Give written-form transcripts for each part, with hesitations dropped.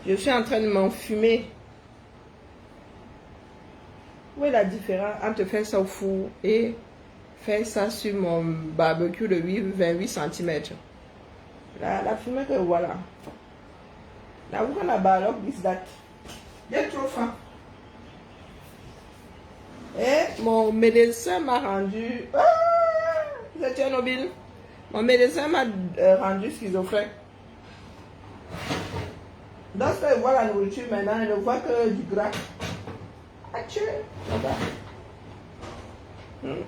Je suis en train de m'enfumer. Où est la différence entre faire ça au four et faire ça sur mon barbecue de 28 cm? La fumée que voilà. Now we're gonna ballot is that. J'ai trop faim. Et mon médecin m'a rendu. Ah, c'est Tchernobyl. Mon médecin m'a rendu schizophrène. Lorsqu'il voit la nourriture maintenant, il ne voit que du gras. Atchou,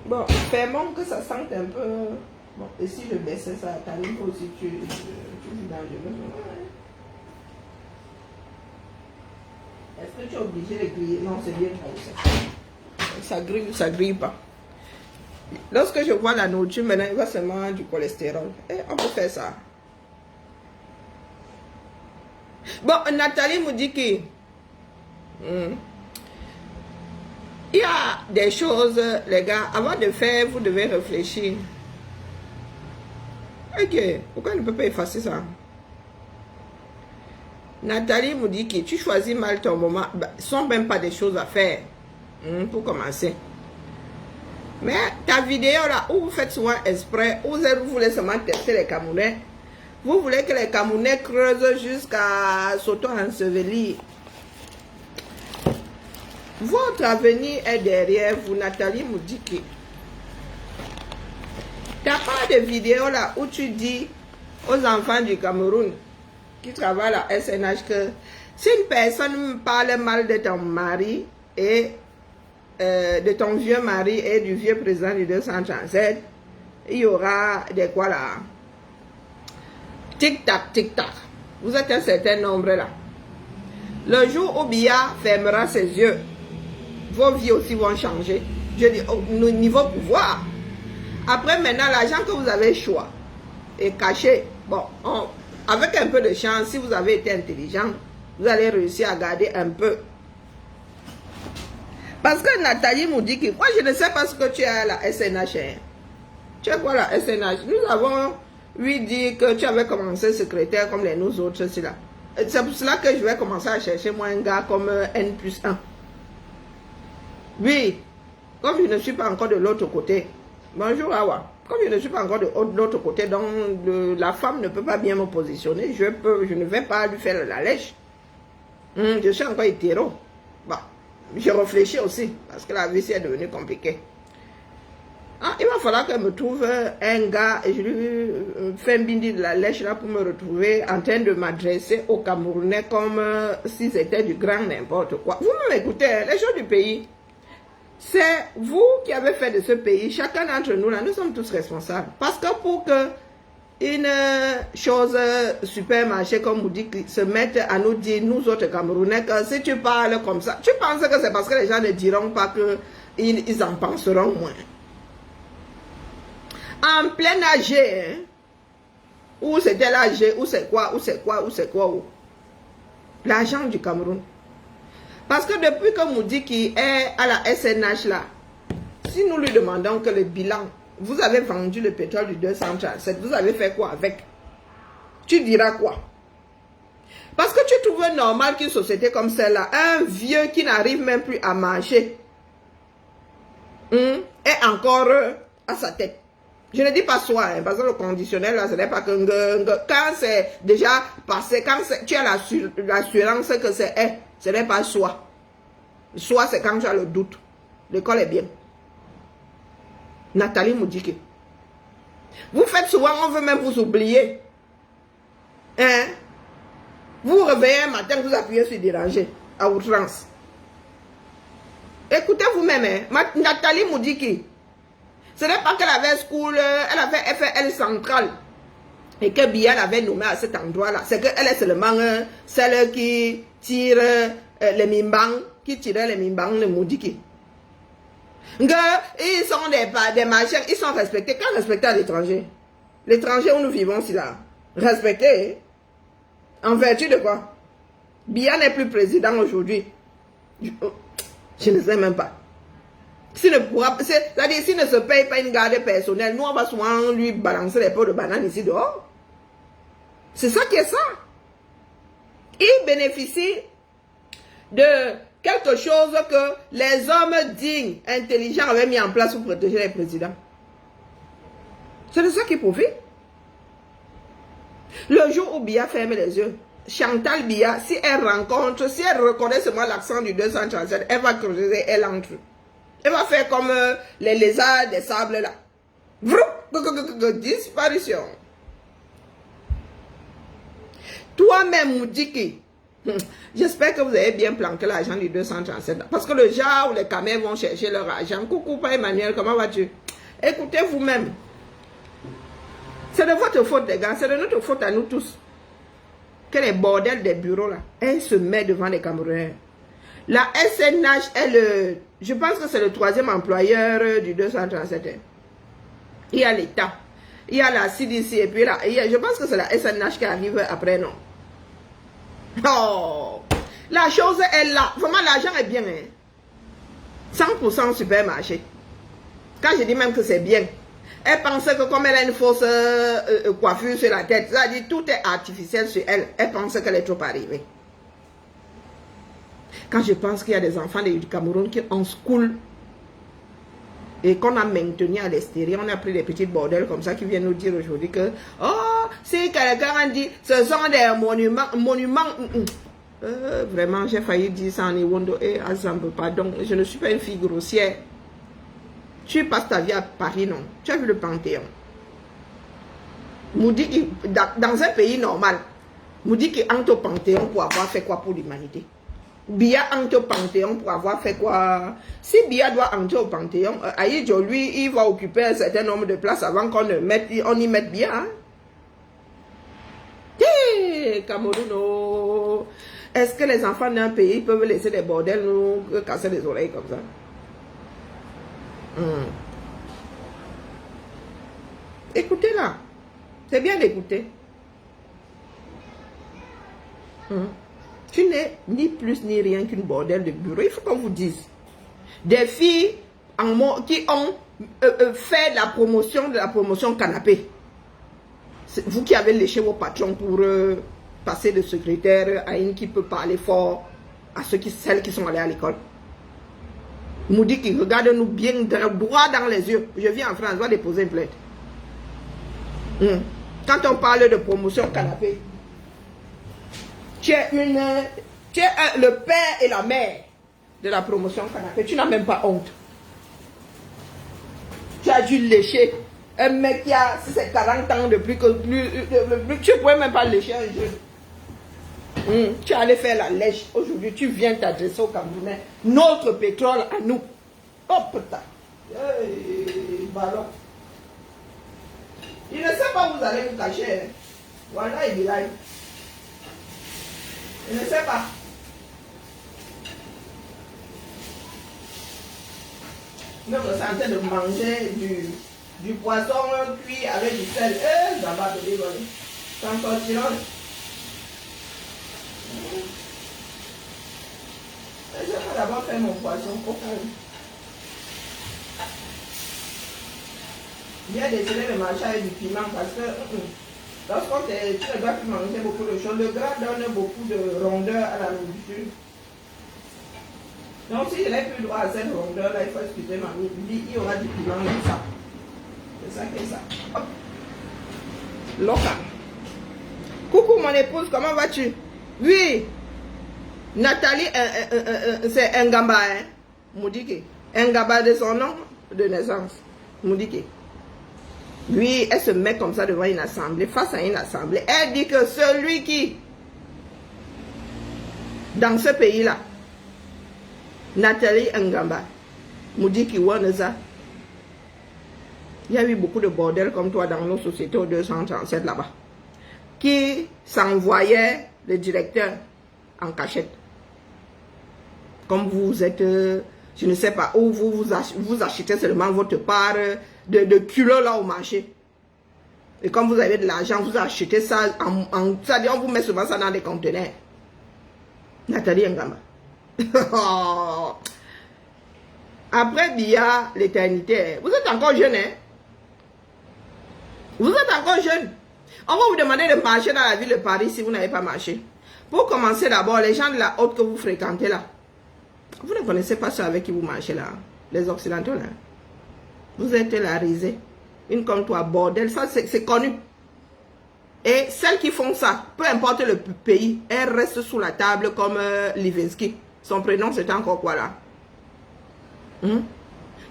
bon, fermons que ça sente un peu. Bon, et si je baissais ça, t'as une aussi, tu vis dans le. Est-ce que tu es obligé de griller? Non, c'est bien comme ça. Ça grille ou ça grille pas. Lorsque je vois la nourriture, maintenant, il va seulement du cholestérol. Et on peut faire ça. Bon, Nathalie me dit que il y a des choses, les gars, avant de faire, vous devez réfléchir. Ok, pourquoi on ne peut pas effacer ça? Nathalie me dit que tu choisis mal ton moment. Ce ne sont même pas des choses à faire. Pour commencer. Mais ta vidéo là, où vous faites souvent exprès, où vous voulez seulement tester les Camerounais. Vous voulez que les Camerounais creusent jusqu'à s'auto-ensevelir. Votre avenir est derrière vous. Nathalie me dit que t'as pas de vidéo là où tu dis aux enfants du Cameroun qui travaillent à SNH que si une personne parle mal de ton mari et de ton vieux mari et du vieux président du 237, il y aura des quoi là? Tic-tac, tic-tac. Vous êtes un certain nombre là. Le jour où Biya fermera ses yeux, vos vies aussi vont changer. Je dis au niveau pouvoir. Après maintenant, l'argent que vous avez choix est caché. Bon, avec un peu de chance, si vous avez été intelligent, vous allez réussir à garder un peu. Parce que Nathalie nous dit que moi je ne sais pas ce que tu as à la SNH. Hein. Tu as quoi la SNH? Nous avons lui dit que tu avais commencé secrétaire comme les nous autres. C'est pour cela que je vais commencer à chercher moi un gars comme N+1. Oui, comme je ne suis pas encore de l'autre côté. Bonjour Awa. Comme je ne suis pas encore de l'autre côté, donc la femme ne peut pas bien me positionner. Je ne vais pas lui faire la lèche. Je suis encore hétéro. Bon, je réfléchis aussi parce que la vie c'est devenue compliquée. Ah, il va falloir qu'elle me trouve un gars et je lui fais un bindi de la lèche là pour me retrouver en train de m'adresser aux Camerounais comme si c'était du grand n'importe quoi. Vous m'écoutez, les gens du pays, c'est vous qui avez fait de ce pays, chacun d'entre nous là, nous sommes tous responsables. Parce que pour que une chose supermarché comme vous dites se mette à nous dire, nous autres Camerounais, que si tu parles comme ça, tu penses que c'est parce que les gens ne diront pas qu'ils en penseront moins. En plein âge, hein? Où c'était l'âge, où c'est quoi. L'argent du Cameroun. Parce que depuis que Moudiki est à la SNH là, si nous lui demandons que le bilan, vous avez vendu le pétrole du 237, vous avez fait quoi avec? Tu diras quoi? Parce que tu trouves normal qu'une société comme celle-là, un vieux qui n'arrive même plus à marcher, est encore à sa tête. Je ne dis pas soi, hein, parce que le conditionnel, là, ce n'est pas que... Quand c'est déjà passé, quand tu as l'assurance que c'est ce n'est pas soi. Soi, c'est quand tu as le doute. L'école est bien. Nathalie Moudjike. Vous faites souvent, on veut même vous oublier. Hein? Vous vous réveillez un matin, vous appuyez sur déranger, à outrance. Écoutez vous-même, hein? Nathalie Moudjike. Ce n'est pas qu'elle avait school, elle avait FL centrale. Et que Biya l'avait nommé à cet endroit-là. C'est qu'elle est seulement celle qui tire les mimbang, qui tirait les mimbang, les Moudjiki. Ils sont des machins, ils sont respectés. Quand respecter à l'étranger? L'étranger où nous vivons, c'est là. Respecté. En vertu de quoi? Biya n'est plus président aujourd'hui. Je ne sais même pas. S'il ne se paye pas une garde personnelle, nous on va souvent lui balancer les pots de banane ici dehors. C'est ça qui est ça. Il bénéficie de quelque chose que les hommes dignes, intelligents avaient mis en place pour protéger les présidents. C'est de ça qu'il profite. Le jour où Biya ferme les yeux, Chantal Biya, si elle rencontre, si elle reconnaît seulement l'accent du 237, elle va creuser, elle entre. Elle va faire comme les lézards des sables là. Disparition. Toi-même, Moudiki, j'espère que vous avez bien planqué l'argent du 237 là. Parce que le genre où les camels vont chercher leur argent. Coucou, pas Emmanuel, comment vas-tu? Écoutez vous-même. C'est de votre faute, les gars. C'est de notre faute à nous tous. Que les bordels des bureaux, là, elle se met devant les Camerounais. La SNH est le... Je pense que c'est le 3e employeur du 237. Il y a l'État. Il y a la CDC. Et puis là, je pense que c'est la SNH qui arrive après, non? Oh! La chose est là. Vraiment, l'argent est bien. Hein? 100% au supermarché. Quand je dis même que c'est bien, elle pensait que comme elle a une fausse coiffure sur la tête, ça dit tout est artificiel sur elle. Elle pensait qu'elle est trop arrivée. Quand je pense qu'il y a des enfants du Cameroun qui en school et qu'on a maintenu à l'extérieur, on a pris des petits bordels comme ça qui viennent nous dire aujourd'hui que oh, si quelqu'un dit ce sont des monuments. Vraiment, j'ai failli dire ça en Iwondo et Azambe, pardon, je ne suis pas une fille grossière. Tu passes ta vie à Paris, non? Tu as vu le Panthéon. Moudi, dans un pays normal, Moudi qui entre au Panthéon pour avoir fait quoi pour l'humanité? Biya entre au Panthéon pour avoir fait quoi? Si Biya doit entrer au Panthéon, Aïdjo, lui, il va occuper un certain nombre de places avant qu'on y mette Biya. Hein? Hey, Cameroun, oh. Est-ce que les enfants d'un pays peuvent laisser des bordels nous casser les oreilles comme ça? Écoutez là, c'est bien d'écouter. Tu n'es ni plus ni rien qu'une bordel de bureau. Il faut qu'on vous dise. Des filles qui ont fait la promotion de la promotion canapé. Vous qui avez léché vos patrons pour passer de secrétaire à une qui peut parler fort à celles qui sont allées à l'école. Moudi qui regarde-nous bien droit dans les yeux. Je viens en France, je vais déposer une plainte. Quand on parle de promotion canapé, tu es le père et la mère de la promotion canapé. Tu n'as même pas honte. Tu as dû lécher un mec qui a 40 ans de plus que tu ne pouvais même pas lécher un jeune. Tu allais faire la lèche. Aujourd'hui, tu viens t'adresser au Camerounais. Notre pétrole à nous. Oh putain. Ballon. Il ne sait pas où vous allez vous cacher. Voilà, il est là. Il ne sait pas. Même en train de manger du poisson cuit avec du sel. Ça va te rigoler. Sans sortir. Je vais d'abord faire mon poisson au cas où. Bien déceler le marché avec du piment parce que lorsqu'on tu ne dois plus manger beaucoup de choses, le gras donne beaucoup de rondeur à la nourriture. Donc si je n'ai plus droit à cette rondeur là, il faut excuser ma vie, il y aura du piment comme ça. C'est ça qui est ça. Hop. Loca. Coucou mon épouse, comment vas-tu? Oui. Nathalie, c'est Ngamba, hein? Moudiki. Ngamba de son nom de naissance. Moudiki. Lui, elle se met comme ça devant une assemblée, face à une assemblée. Elle dit que celui qui, dans ce pays-là, Nathalie Ngamba, Moudiki Waneza, il y a eu beaucoup de bordel comme toi dans nos sociétés au 237 là-bas, qui s'envoyaient le directeur en cachette. Comme vous êtes, je ne sais pas où, vous achetez seulement votre part de culot là au marché. Et comme vous avez de l'argent, vous achetez ça, on vous met souvent ça dans des conteneurs. Nathalie Ngamba. Après Biya, l'éternité, vous êtes encore jeune, hein? Vous êtes encore jeune. On va vous demander de marcher dans la ville de Paris si vous n'avez pas marché. Pour commencer d'abord, les gens de la haute que vous fréquentez là, vous ne connaissez pas ceux avec qui vous marchez là, les occidentaux là. Vous êtes la risée. Une comme toi, bordel, ça c'est connu. Et celles qui font ça, peu importe le pays, elles restent sous la table comme Livinsky. Son prénom c'était encore quoi là?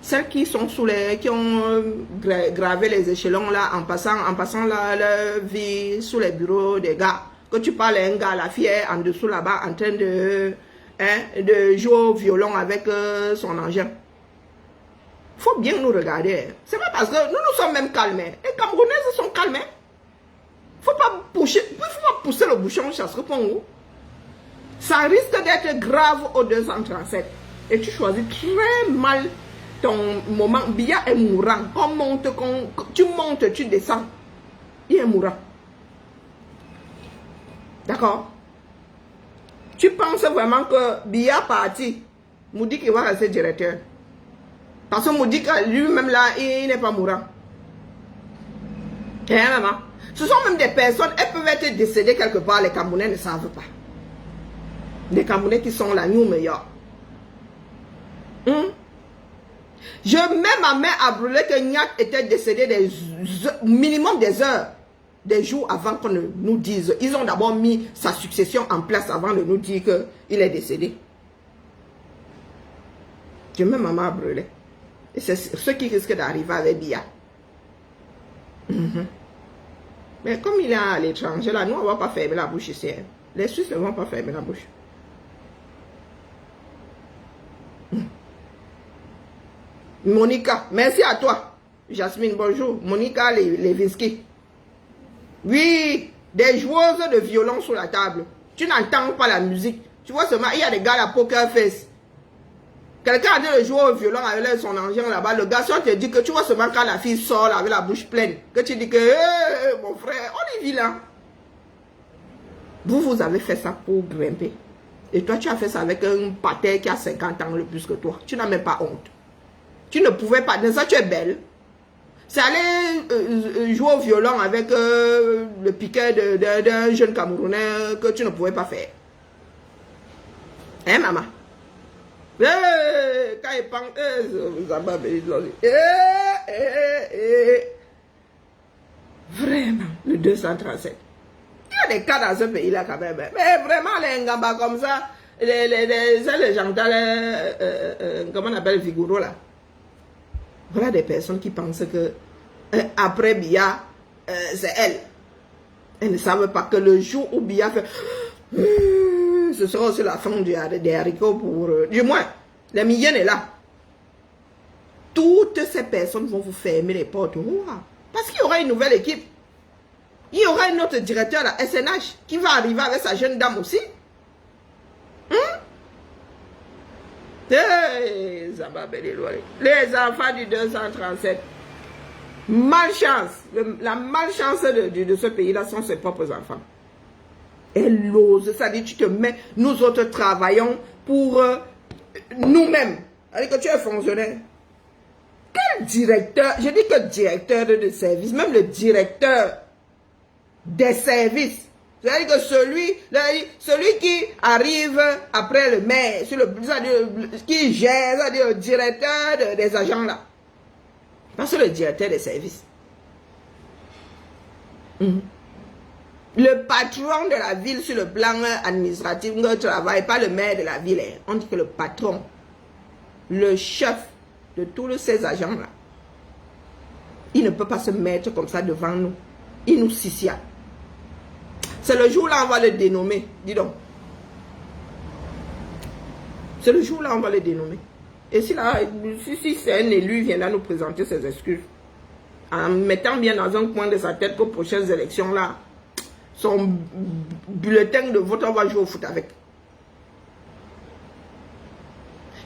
Celles qui sont sous les, qui ont gravé les échelons là, en passant leur vie sous les bureaux des gars. Que tu parles à un gars, la fille est en dessous là-bas en train de jouer au violon avec son engin. Faut bien nous regarder. C'est pas parce que nous sommes même calmés. Les Camerounaises sont calmés. Faut pas pousser le bouchon chasse pour nous. Ça risque d'être grave au 237. Et tu choisis très mal ton moment. Bia est mourant. Tu montes, tu descends. Il est mourant. D'accord? Tu penses vraiment que Bia parti, Moudik va rester directeur. Parce que Moudik lui-même là, il n'est pas mourant. Et maman, ce sont même des personnes, elles peuvent être décédées quelque part, les Camerounais ne savent pas. Les Camerounais qui sont là, nous meilleurs. Je mets ma main à brûler que Niak était décédé des minimum des heures, des jours avant qu'on nous dise. Ils ont d'abord mis sa succession en place avant de nous dire qu'il est décédé. Je mets ma main à brûler. Et c'est ce qui risque d'arriver avec Bia. Mais comme il est à l'étranger, là, nous, on ne va pas fermer la bouche ici. Hein. Les Suisses ne vont pas fermer la bouche. Monica, merci à toi. Jasmine, bonjour. Monica Levinsky. Oui, des joueuses de violon sur la table. Tu n'entends pas la musique. Tu vois seulement, il y a des gars à poker face. Quelqu'un a dit de jouer au violon avec son engin là-bas. Le garçon te dit que tu vois seulement quand la fille sort là, avec la bouche pleine. Que tu dis que, mon frère, on est vilain. Vous avez fait ça pour grimper. Et toi, tu as fait ça avec un pater qui a 50 ans le plus que toi. Tu n'as même pas honte. Tu ne pouvais pas. De ça, tu es belle. C'est aller jouer au violon avec le piquet d'un jeune Camerounais que tu ne pouvais pas faire. Hein, maman? Quand il pense, vraiment, le 237. Il y a des cas dans ce pays-là quand même. Mais vraiment, les Ngamba comme ça, les gens, comment on appelle Vigoro là? Voilà des personnes qui pensent que après Bia, c'est elle. Elles ne savent pas que le jour où Bia fait... ce sera aussi la fin des haricots pour... du moins, la mienne est là. Toutes ces personnes vont vous fermer les portes. Parce qu'il y aura une nouvelle équipe. Il y aura un autre directeur, la SNH, qui va arriver avec sa jeune dame aussi. Les enfants du 237. Malchance. La malchance de ce pays-là sont ses propres enfants. Elle ose. Ça dit, tu te mets, nous autres travaillons pour nous-mêmes. C'est-à-dire que tu es fonctionnaire. Quel directeur? Je dis que directeur de service, même le directeur des services. C'est-à-dire que celui qui arrive après le maire, qui gère, c'est-à-dire le directeur des agents là. Pas sur le directeur des services. Le patron de la ville sur le plan administratif ne travaille pas le maire de la ville. On dit que le patron, le chef de tous ces agents là, il ne peut pas se mettre comme ça devant nous. Il nous sicia. C'est le jour là on va le dénommer. Dis donc. C'est le jour là on va le dénommer. Et si c'est un élu, il viendra nous présenter ses excuses. En mettant bien dans un coin de sa tête qu'aux prochaines élections là, son bulletin de vote, on va jouer au foot avec.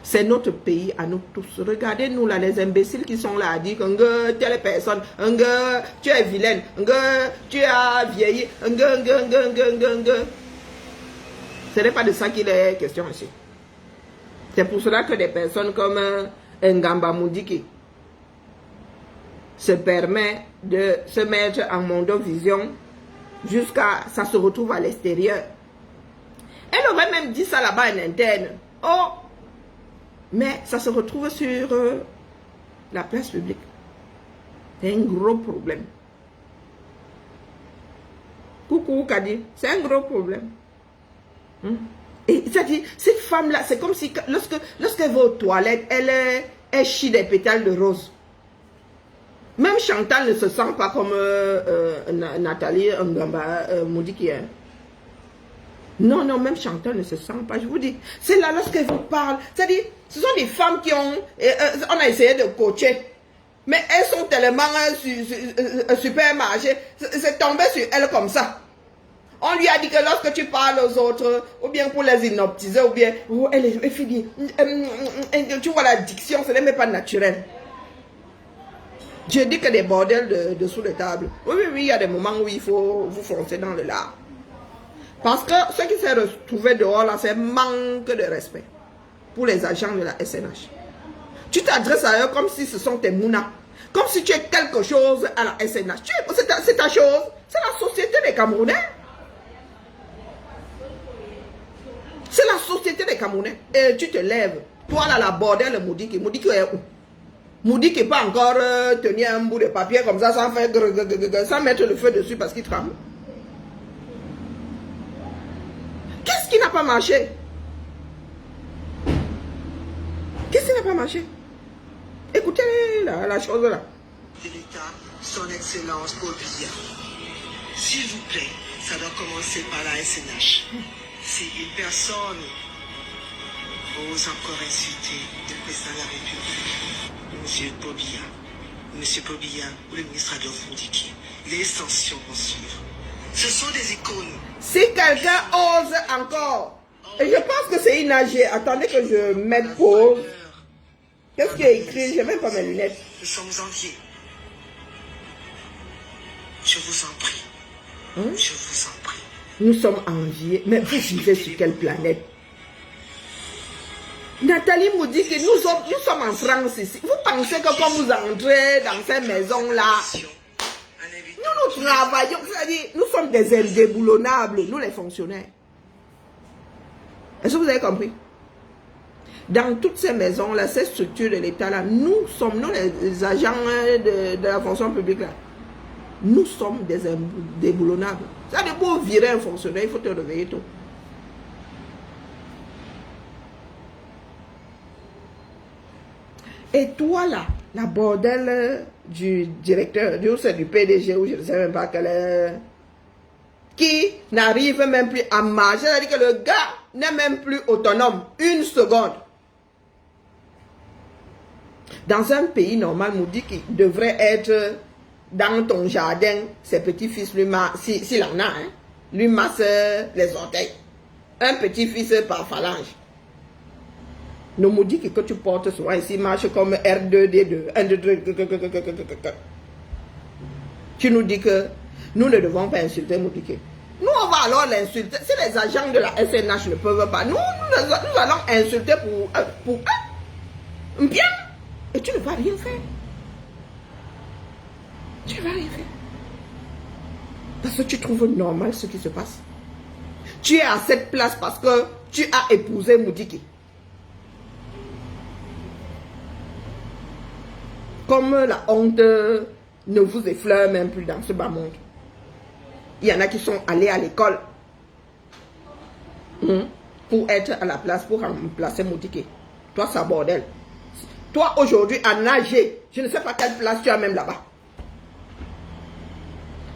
C'est notre pays à nous tous. Regardez-nous là, les imbéciles qui sont là à dire que telle personne, tu es vilaine, tu as vieilli, ce n'est pas de ça qu'il est question ici. C'est pour cela que des personnes comme Ngamba Moudiki se permet de se mettre en mondovision jusqu'à ça se retrouve à l'extérieur. Elle aurait même dit ça là-bas en interne. Oh, mais ça se retrouve sur la place publique. C'est un gros problème. Coucou Kadi, c'est un gros problème. Et c'est-à-dire, cette femme-là, c'est comme si lorsqu'elle va aux toilettes, elle chie des pétales de rose. Même Chantal ne se sent pas comme Nathalie Ngamba Moudiki. Non, non, même Chantal ne se sent pas. Je vous dis, c'est là lorsqu'elle vous parle. C'est-à-dire, ce sont des femmes qui ont... on a essayé de coacher. Mais elles sont tellement supermarché. C'est tombé sur elle comme ça. On lui a dit que lorsque tu parles aux autres, ou bien pour les inoptiser, ou bien... Oh, elle est finie. Tu vois la diction, ce n'est même pas naturel. Je dis que des bordels de sous les tables. Oui, oui, oui, il y a des moments où il faut vous foncer dans le lard. Parce que ce qui s'est retrouvé dehors là, c'est manque de respect pour les agents de la SNH. Tu t'adresses à eux comme si ce sont tes mounas. Comme si tu es quelque chose à la SNH. C'est ta chose. C'est la société des Camerounais. C'est la société des Camerounais. Et tu te lèves. Toi là, la bordel, Moudiki. Moudiki est où? Moudiki n'est pas encore tenir un bout de papier comme ça sans faire sans mettre le feu dessus parce qu'il tremble. Qu'est-ce qui n'a pas marché? Qu'est-ce qui n'a pas marché? Écoutez la chose là. De l'État, son Excellence Paul Biya. S'il vous plaît, ça doit commencer par la SNH. Si une personne ose encore insulter le président de la République, Monsieur Paul Biya ou le ministre Adolphe Moudiki, les sanctions vont suivre. Ce sont des icônes. Si quelqu'un ose encore, et je pense que c'est inagé. Attendez que je mette pause. Qu'est-ce qui est écrit? Je n'ai même pas mes lunettes. Nous sommes enviés. Je vous en prie. Je vous en prie. Nous sommes enviés. Mais vous vivez sur quelle planète? Nathalie nous dit que nous sommes en France ici. Vous pensez que quand vous entrez dans ces maisons-là, nous travaillons, c'est-à-dire, nous sommes des indéboulonnables, nous les fonctionnaires. Est-ce que vous avez compris? Dans toutes ces maisons-là, ces structures de l'État-là, nous sommes, nous les agents de la fonction publique-là, nous sommes des indéboulonnables. C'est-à-dire, pour virer un fonctionnaire, il faut te réveiller tôt. Et toi là, la bordelle du directeur, du PDG, ou je ne sais même pas quel est, qui n'arrive même plus à marcher, c'est-à-dire que le gars n'est même plus autonome, une seconde. Dans un pays normal, nous dit qu'il devrait être dans ton jardin, ses petits-fils lui massent, s'il en a, hein, lui massent les orteils. Un petit-fils par phalange. Nos maudits que tu portes souvent ici marche comme R2D2. 1, 2, 3. Tu nous dis que nous ne devons pas insulter Moudiki. Nous, on va alors l'insulter. Si les agents de la SNH ne peuvent pas, nous allons insulter pour eux. Bien. Et tu ne vas rien faire. Tu ne vas rien faire. Parce que tu trouves normal ce qui se passe. Tu es à cette place parce que tu as épousé Moudiki. Comme la honte ne vous effleure même plus dans ce bas monde. Il y en a qui sont allés à l'école pour être à la place, pour remplacer Moudiki. Toi, c'est un bordel. Toi, aujourd'hui, à nager, je ne sais pas quelle place tu as même là-bas.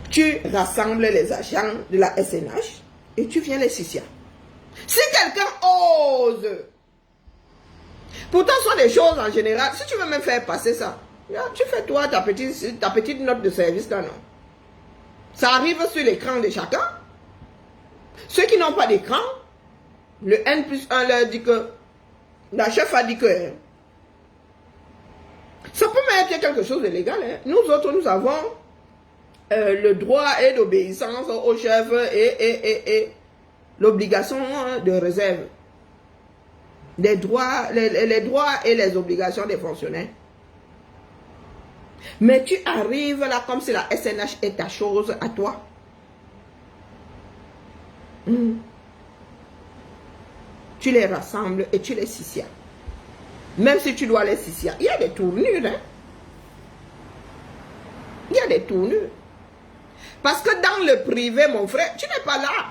Tu rassembles les agents de la SNH et tu viens les sissier. Si quelqu'un ose, pourtant, ce sont des choses en général, si tu veux même faire passer ça, tu fais toi ta petite note de service là, non? Ça arrive sur l'écran de chacun. Ceux qui n'ont pas d'écran, le N+1 leur dit que, la chef a dit que, ça peut même être quelque chose de légal. Hein. Nous autres, nous avons le droit et l'obéissance au chef et l'obligation de réserve. Les droits et les obligations des fonctionnaires. Mais tu arrives là comme si la SNH est ta chose à toi. tu les rassembles et tu les sicias. Même si tu dois les sicias, il y a des tournures. Hein? Il y a des tournures. Parce que dans le privé, mon frère, tu n'es pas là.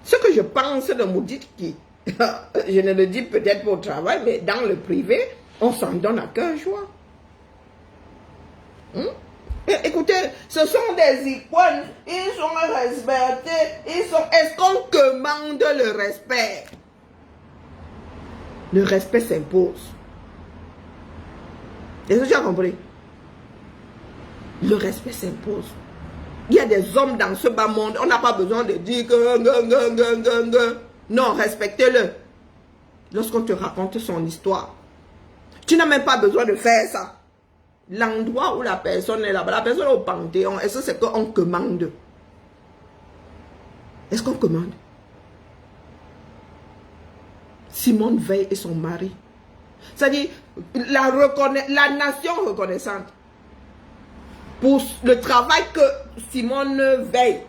Ce que je pense de Moudiki, je ne le dis peut-être pour le travail, mais dans le privé, on s'en donne à cœur joie. Écoutez, ce sont des icônes, ils sont respectés, est-ce qu'on commande le respect? Le respect s'impose. Est-ce que tu as compris? Le respect s'impose. Il y a des hommes dans ce bas monde, on n'a pas besoin de dire que... Non, respectez-le. Lorsqu'on te raconte son histoire, tu n'as même pas besoin de faire ça. L'endroit où la personne est là-bas, la personne est au Panthéon, est-ce que c'est qu'on commande? Est-ce qu'on commande? Simone Veil et son mari. C'est-à-dire, la nation reconnaissante pour le travail que Simone Veil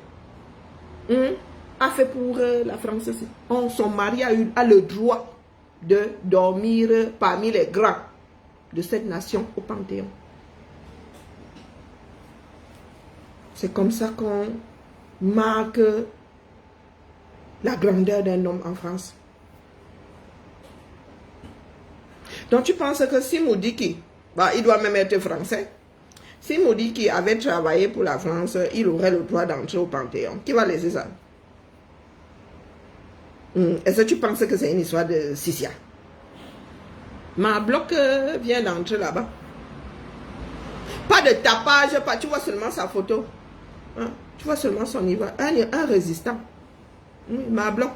a fait pour la France aussi. Son mari a le droit de dormir parmi les grands de cette nation au Panthéon. C'est comme ça qu'on marque la grandeur d'un homme en France. Donc tu penses que si Moudiki, il doit même être français, si Moudiki avait travaillé pour la France, il aurait le droit d'entrer au Panthéon. Qui va laisser ça? Est-ce que tu penses que c'est une histoire de Sissia? Ma bloc vient d'entrer là-bas. Pas de tapage, tu vois seulement sa photo. Hein? Tu vois seulement son niveau. Un résistant. Ma bloc.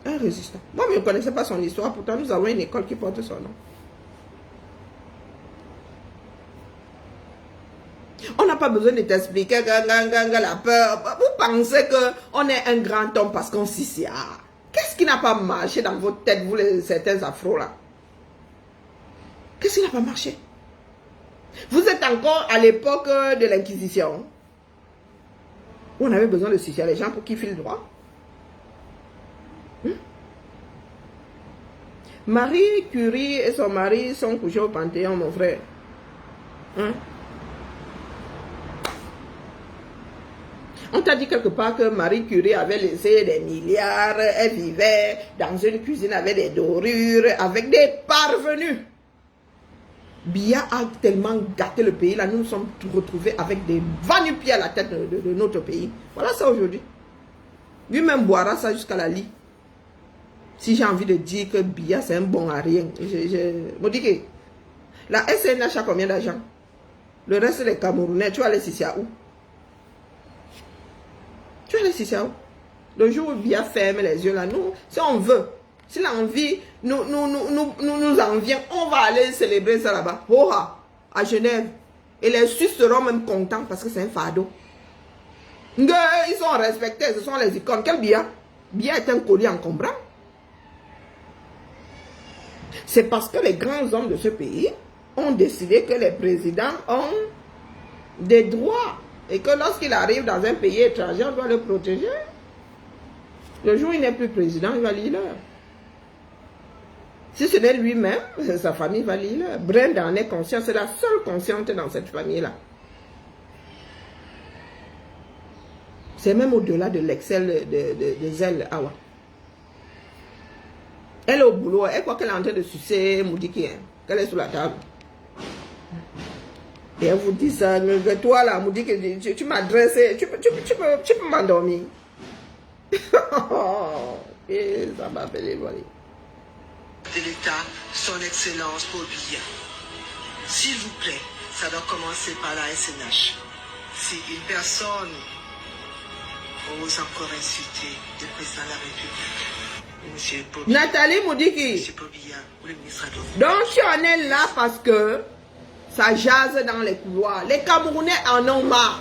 Un résistant. Moi, je ne connaissais pas son histoire. Pourtant, nous avons une école qui porte son nom. On n'a pas besoin de t'expliquer la peur. Vous pensez qu'on est un grand homme parce qu'on s'y. Qu'est-ce qui n'a pas marché dans votre tête, vous, certains afros-là? Qu'est-ce qui n'a pas marché? Vous êtes encore à l'époque de l'Inquisition. On avait besoin de sissier les gens pour qu'ils filent droit. Marie Curie et son mari sont couchés au Panthéon, mon frère. On t'a dit quelque part que Marie Curie avait laissé des milliards, elle vivait dans une cuisine avec des dorures, avec des parvenus. Biya a tellement gâté le pays, là nous nous sommes retrouvés avec des va-nu-pieds à la tête de notre pays. Voilà ça aujourd'hui. Lui-même boira ça jusqu'à la lie. Si j'ai envie de dire que Biya c'est un bon à rien, me dis que la SNH a combien d'argent? Le reste des Camerounais, tu vas aller ici à où? Tu vas aller ici à où? Le jour où Biya ferme les yeux là, nous, si on veut, si l'envie nous en vient, on va aller célébrer ça là-bas, à Genève. Et les Suisses seront même contents parce que c'est un fardeau. Ils sont respectés, ce sont les icônes. Quel Biya? Biya est un collier encombrant. C'est parce que les grands hommes de ce pays ont décidé que les présidents ont des droits. Et que lorsqu'il arrive dans un pays étranger, on doit le protéger. Le jour où il n'est plus président, il va lire l'heure. Si ce n'est lui-même, sa famille va lire l'heure. Brenda en est consciente, c'est la seule consciente dans cette famille-là. C'est même au-delà de l'excel de Zelle Awa. Elle est au boulot, elle croit qu'elle est en train de sucer Moudiki, qu'elle est sous la table. Et elle vous dit ça, toi là, Moudiki, tu m'as dressé, tu peux m'endormir. Et ça m'a fait l'éloigner. De l'État, son Excellence Paul Biya. S'il vous plaît, ça doit commencer par la SNH. Si une personne ose encore insulter le président de la République, Monsieur Paul Biya, Nathalie Moudiki. Monsieur Paul Biya, ou le ministre de Donc tu en es là parce que ça jase dans les couloirs. Les Camerounais en ont marre.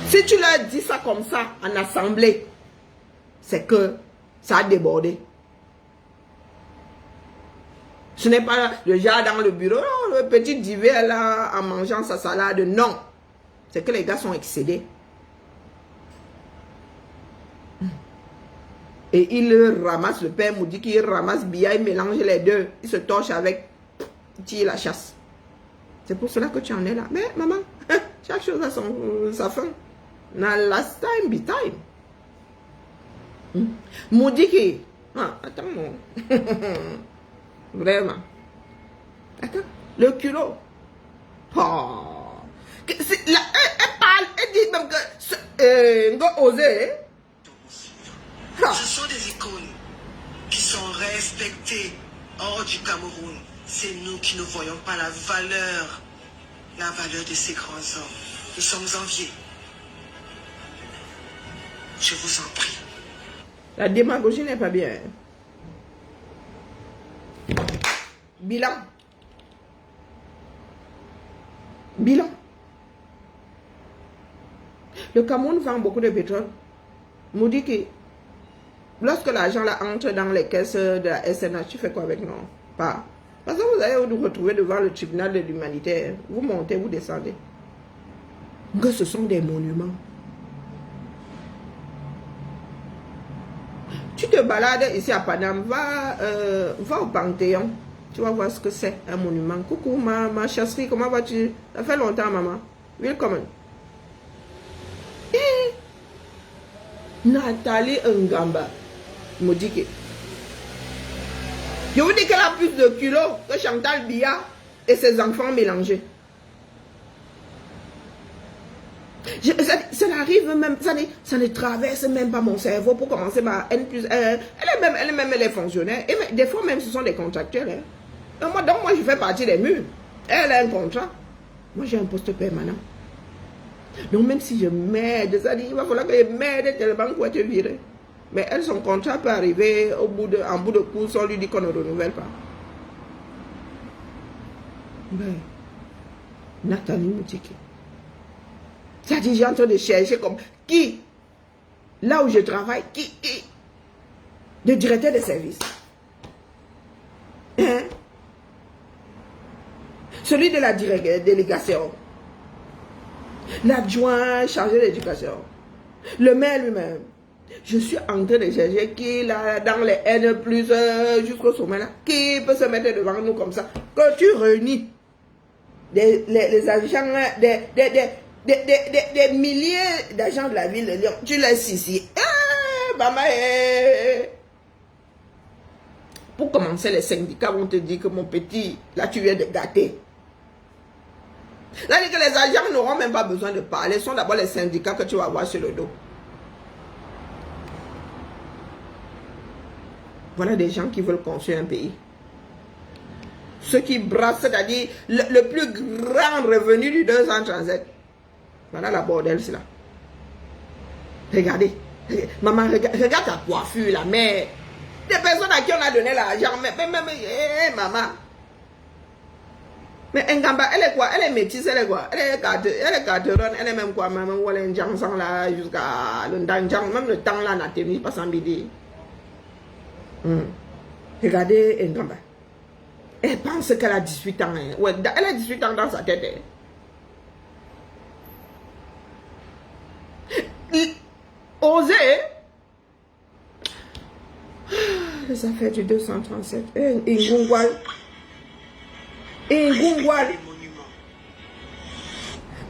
Si tu leur dis ça comme ça en assemblée, c'est que ça a débordé. Ce n'est pas le genre dans le bureau, oh, le petit divé là en mangeant sa salade. Non. C'est que les gars sont excédés. Et il ramasse, le père Moudi qui ramasse Bia, il mélange les deux. Il se torche avec, il tire la chasse. C'est pour cela que tu en es là. Mais maman, chaque chose a sa fin. Na last time be time. Moudi qui... Ah, attends, non. Vraiment. Attends, le culot. Oh. Elle parle, elle dit même que... oser. Ce sont des icônes qui sont respectées hors du Cameroun. C'est nous qui ne voyons pas la valeur de ces grands hommes. Nous sommes enviés. Je vous en prie. La démagogie n'est pas bien. Bilan. Bilan. Le Cameroun vend beaucoup de pétrole. Moudi que lorsque l'argent là entre dans les caisses de la SNH, tu fais quoi avec nous? Pas. Parce que vous allez vous retrouver devant le tribunal de l'humanité. Vous montez, vous descendez. Que ce sont des monuments. Tu te balades ici à Paname, va au Panthéon. Tu vas voir ce que c'est, un monument. Coucou ma chasserie, comment vas-tu? Ça fait longtemps, maman. Welcome. Nathalie Ngamba me dit que je vous dis qu'elle a plus de kilos que Chantal Biya et ses enfants mélangés. Ça n'arrive même, ça ne traverse même pas mon cerveau pour commencer par N plus 1. Elle est fonctionnaire. Et des fois même ce sont des contractuels. Hein. Donc moi je fais partie des murs. Elle a un contrat. Moi j'ai un poste permanent. Donc même si je m'aide, ça dit, il va falloir que je m'aide tellement pour être viré. Mais elle, son contrat peut arriver en bout de course, on lui dit qu'on ne renouvelle pas. Mais, Nathalie Moutiki. Ça dit, j'ai en train de chercher comme qui, là où je travaille, qui, le directeur de service. Hein? Celui de la délégation. L'adjoint chargé de l'éducation. Le maire lui-même. Je suis en train de chercher qui, là, dans les N+, jusqu'au sommet, là, qui peut se mettre devant nous comme ça. Quand tu réunis les agents, des milliers d'agents de la ville de Lyon, tu laisses ici. Maman, Pour commencer, les syndicats vont te dire que mon petit, là, tu viens de gâter. C'est-à-dire que les agents n'auront même pas besoin de parler. Ce sont d'abord les syndicats que tu vas voir sur le dos. Voilà des gens qui veulent construire un pays. Ceux qui brassent, c'est-à-dire le plus grand revenu du 237. Voilà la bordel, c'est là. Regardez. Maman, regarde ta coiffure, là. Mais des personnes à qui on a donné l'argent. Maman. Mais Ngamba, elle est quoi? Elle est métisse, elle est quoi? Elle est cateronne, elle est même quoi? Maman, ou elle est un jansang là, jusqu'à le danjang. Même le temps là n'a tenu pas sans midi. Regardez Ngamba. Elle pense qu'elle a 18 ans. Hein. Ouais, elle a 18 ans dans sa tête. Hein. Oser. Les affaires du 237. Ingungwal.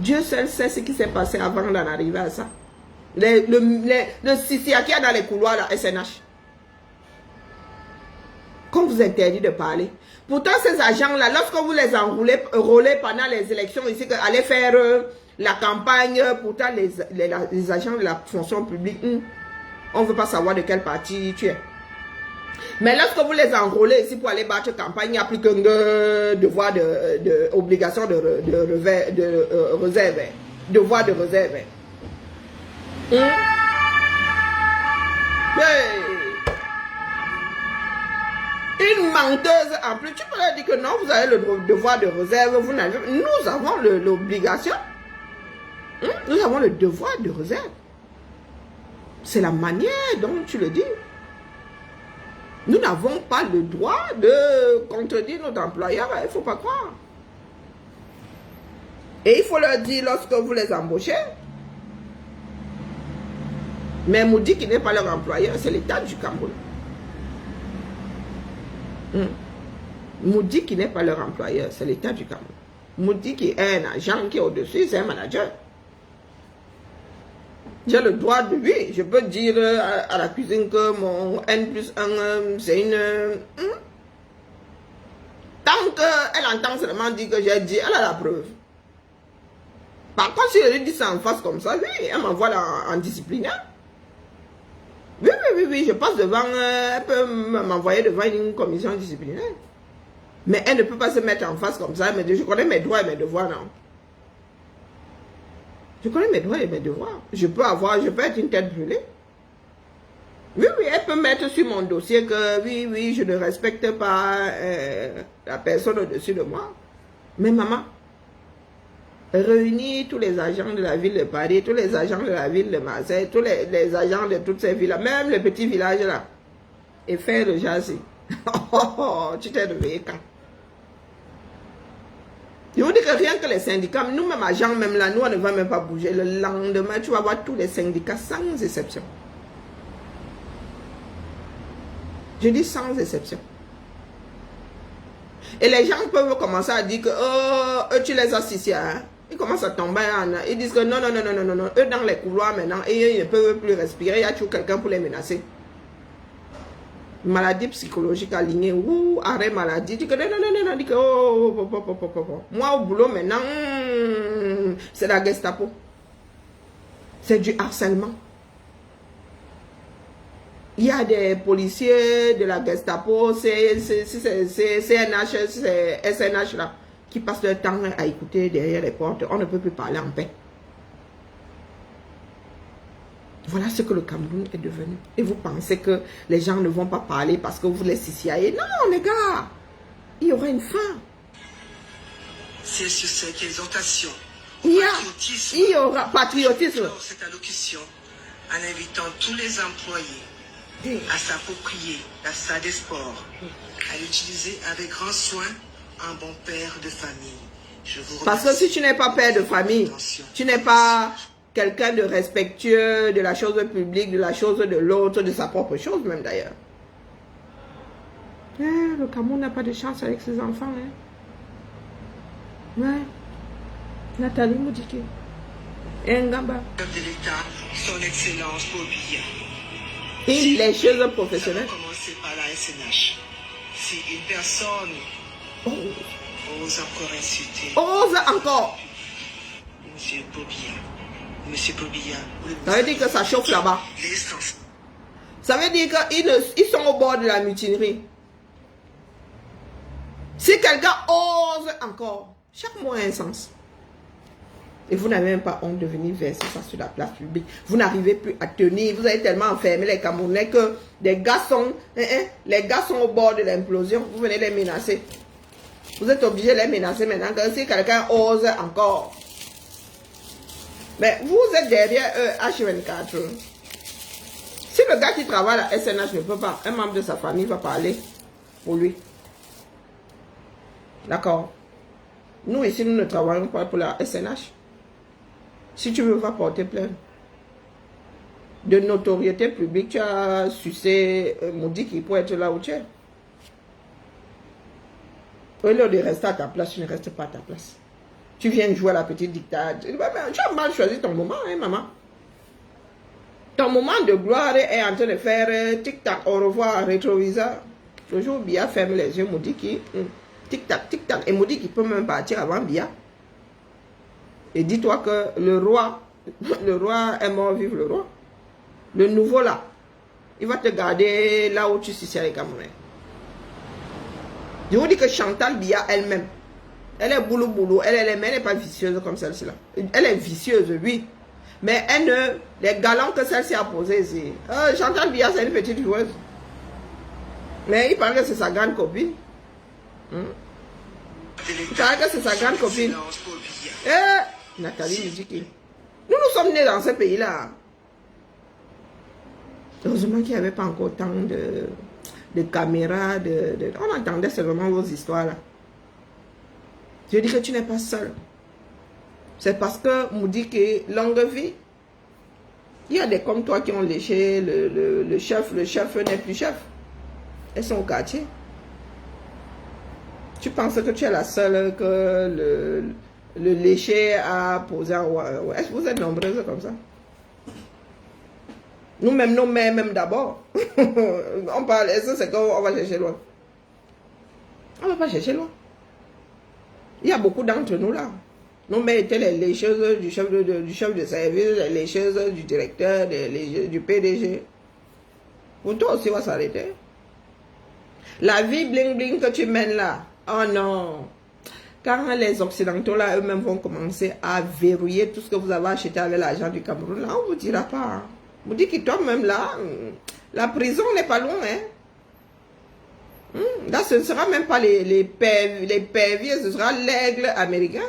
Dieu seul sait ce qui s'est passé avant d'en arriver à ça. Le Sissia qui a dans les couloirs, la SNH. Qu'on vous interdit de parler. Pourtant, ces agents-là, lorsque vous les enrôlez pendant les élections ici, allez faire la campagne, pourtant les agents de la fonction publique, on ne veut pas savoir de quel parti tu es. Mais lorsque vous les enrôlez ici pour aller battre campagne, il n'y a plus qu'un devoir obligation de réserve. Devoir de réserve. Une menteuse en plus, tu peux leur dire que non, vous avez le devoir de réserve, vous n'avez, nous avons l'obligation. Nous avons le devoir de réserve. C'est la manière dont tu le dis. Nous n'avons pas le droit de contredire notre employeur, il ne faut pas croire. Et il faut leur dire lorsque vous les embauchez, Mais Moudi qui n'est pas leur employeur, c'est l'État du Cameroun. Moudi qui n'est pas leur employeur, c'est l'État du Cameroun. Moudi qui est un agent qui est au-dessus, c'est un manager. J'ai le droit de lui. Je peux dire à la cuisine que mon N+1, c'est une... Tant qu'elle entend seulement dire que j'ai dit, elle a la preuve. Par contre, si je lui dis ça en face comme ça, oui, elle m'envoie en disciplinaire. Oui, je passe devant, elle peut m'envoyer devant une commission disciplinaire. Mais elle ne peut pas se mettre en face comme ça, elle me dit, je connais mes droits et mes devoirs, non. Je connais mes droits et mes devoirs. Je peux être une tête brûlée. Oui, elle peut mettre sur mon dossier que oui, je ne respecte pas la personne au-dessus de moi. Mais maman, réunir tous les agents de la ville de Paris, tous les agents de la ville de Marseille, tous les agents de toutes ces villes, même les petits villages là, et faire le jazzy. Tu t'es réveillé quand? Je vous dis que rien que les syndicats, nous-mêmes agents, même là, nous on ne va même pas bouger. Le lendemain, tu vas voir tous les syndicats sans exception. Je dis sans exception. Et les gens peuvent commencer à dire que eux, tu les as ici, hein? Ils commencent à tomber en... Ils disent que non. Eux dans les couloirs maintenant, et ils ne peuvent plus respirer. Il y a toujours quelqu'un pour les menacer. Maladie psychologique alignée, ou arrêt maladie. Tu dis que non. Dis que moi au boulot maintenant, c'est la Gestapo. C'est du harcèlement. Il y a des policiers de la Gestapo, c'est CNH, c'est SNH là, qui passent leur temps à écouter derrière les portes. On ne peut plus parler en paix. Voilà ce que le Cameroun est devenu. Et vous pensez que les gens ne vont pas parler parce que vous les CCIA? Non, les gars, il y aura une fin. C'est sur cette exhortation. Il y aura patriotisme. Cette allocution en invitant tous les employés à s'approprier la salle des sports, à l'utiliser avec grand soin en bon père de famille. Je vous remercie. Parce que si tu n'es pas père de famille, tu n'es pas quelqu'un de respectueux de la chose publique, de la chose de l'autre, de sa propre chose même d'ailleurs. Le Cameroun n'a pas de chance avec ses enfants. Ouais. Nathalie Moudiki. Et Ngamba. Chef de l'État, son Excellence Paul Biya. Et les choses professionnelles. Commencer par la SNH. Si une personne ose encore insulter. Ose encore. Monsieur Paul Biya. Ça veut dire que ça chauffe là-bas. Ça veut dire qu'ils sont au bord de la mutinerie. Si quelqu'un ose encore, chaque mot a un sens. Et vous n'avez même pas honte de venir verser ça sur la place publique. Vous n'arrivez plus à tenir. Vous avez tellement enfermé les Camerounais que les gars sont au bord de l'implosion. Vous venez les menacer. Vous êtes obligé de les menacer maintenant. Que si quelqu'un ose encore. Mais vous êtes derrière eux, H24. Si le gars qui travaille à SNH ne peut pas, un membre de sa famille va parler pour lui. D'accord. Nous ici, nous ne travaillons pas pour la SNH. Si tu veux, va porter plainte. De notoriété publique, tu as sucé Moudi qui peut être là où tu es. Au lieu de rester à ta place, tu ne restes pas à ta place. Tu viens jouer à la petite dictature. Tu as mal choisi ton moment, hein, maman. Ton moment de gloire est en train de faire tic-tac, au revoir, rétroviseur. Toujours bien ferme les yeux, Moudi qui... Tic-tac, tic-tac. Et Moudi qui peut même partir avant Bia. Et dis-toi que le roi est mort, vive le roi. Le nouveau là, il va te garder là où tu suis les Camerounais. Je vous dis que Chantal Bia elle-même, elle est boulot, elle n'est pas vicieuse comme celle-ci là. Elle est vicieuse, oui. Mais les galons que celle-ci a posés ici. Chantal Bia, c'est une petite joueuse. Mais il paraît que c'est sa grande copine. Il paraît que c'est sa grande copine. Nathalie Moudiki. Nous sommes nés dans ce pays-là. Heureusement qu'il n'y avait pas encore tant de caméras. On entendait seulement vos histoires là. Je dis que tu n'es pas seul. C'est parce que Moudiki, longue vie. Il y a des comme toi qui ont léché le chef. Le chef n'est plus chef. Elles sont au quartier. Tu penses que tu es la seule que le léché a posé en... Est-ce que vous êtes nombreuses comme ça? Nous-mêmes, nos mères, même d'abord. On parle, est-ce que c'est qu'on va chercher loin? On ne va pas chercher loin. Il y a beaucoup d'entre nous là. Nos mères étaient les lécheuses du chef de service, les lécheuses du directeur, du PDG. Pour toi aussi, on va s'arrêter. La vie bling bling que tu mènes là, oh non. Quand les Occidentaux là, eux-mêmes vont commencer à verrouiller tout ce que vous avez acheté avec l'argent du Cameroun, là, on ne vous dira pas. On vous dit que toi-même là, la prison n'est pas loin. Hein? Là, ce ne sera même pas les perviers, ce sera l'aigle américain.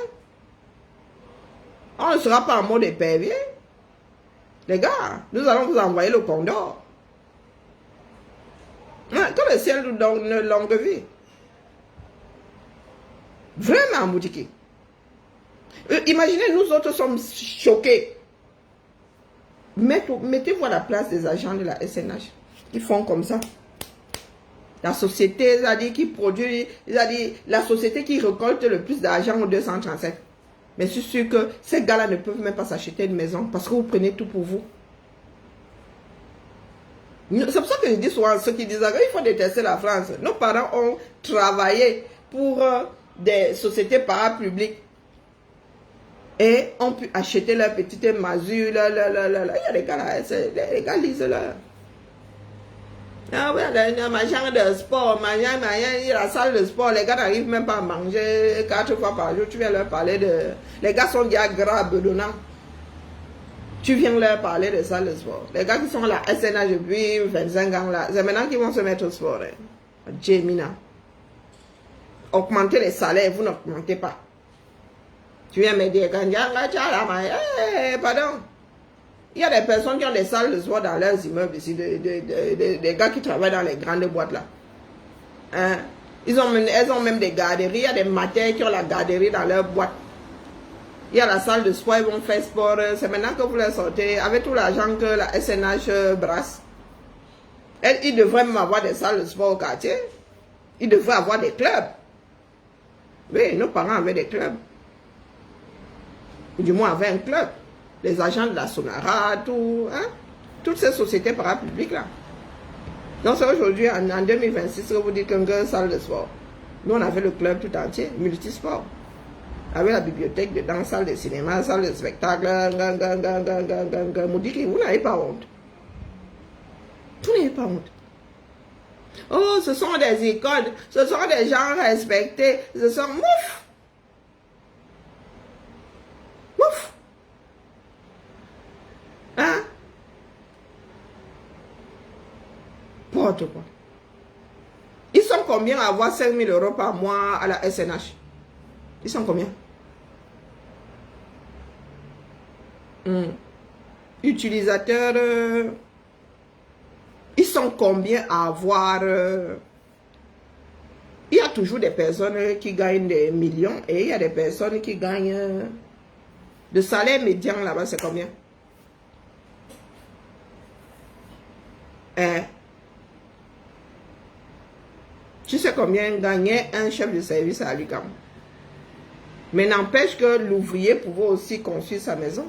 On ne sera pas en mode épervier. Les gars, nous allons vous envoyer le condor. Que le ciel nous donne une longue vie. Vraiment, Moudiki. Imaginez, nous autres sommes choqués. Mettez-vous à la place des agents de la SNH. Ils font comme ça. La société, qui produit, la société qui récolte le plus d'argent au 237. Mais je suis sûr que ces gars-là ne peuvent même pas s'acheter une maison parce que vous prenez tout pour vous. C'est pour ça que je dis souvent à ceux qui disent qu'il faut détester la France. Nos parents ont travaillé pour des sociétés parapubliques et ont pu acheter leur petite masure. Il y a des gars là, les gars lisent là. Ah ouais, machin de sport, la salle de sport, les gars n'arrivent même pas à manger 4 fois par jour. Tu viens leur parler de... Les gars sont déjà gras, bedonnants. Tu viens leur parler de salle de sport. Les gars qui sont à la SNH depuis 25 ans là, c'est maintenant qu'ils vont se mettre au sport. Hein. Jemina. Augmenter les salaires, vous n'augmentez pas. Tu viens me dire, pardon. Il y a des personnes qui ont des salles de sport dans leurs immeubles ici, des gars qui travaillent dans les grandes boîtes là. Hein? Elles ont même des garderies, il y a des matins qui ont la garderie dans leur boîte. Il y a la salle de sport, ils vont faire sport. C'est maintenant que vous les sortez, avec tout l'argent que la SNH brasse. Ils devraient même avoir des salles de sport au quartier. Ils devraient avoir des clubs. Oui, nos parents avaient des clubs. Ou du moins avaient un club. Les agents de la Sonara, tout, hein? Toutes ces sociétés parapubliques là. Donc c'est aujourd'hui, en 2026, que vous dites qu'une salle de sport. Nous on avait le club tout entier, multisport. Avec la bibliothèque dedans, salle de cinéma, salle de spectacle, vous dites que vous n'avez pas honte. Vous n'avez pas honte. Oh, ce sont des écoles, ce sont des gens respectés, ce sont... Mouf! Mouf! Hein? N'importe quoi. Ils sont combien à avoir 5 000 € par mois à la SNH? Ils sont combien? Utilisateurs, ils sont combien à avoir? Il y a toujours des personnes qui gagnent des millions et il y a des personnes qui gagnent le salaire médian là-bas, c'est combien? Tu sais combien gagnait un chef de service à l'UQAM? Mais n'empêche que l'ouvrier pouvait aussi construire sa maison.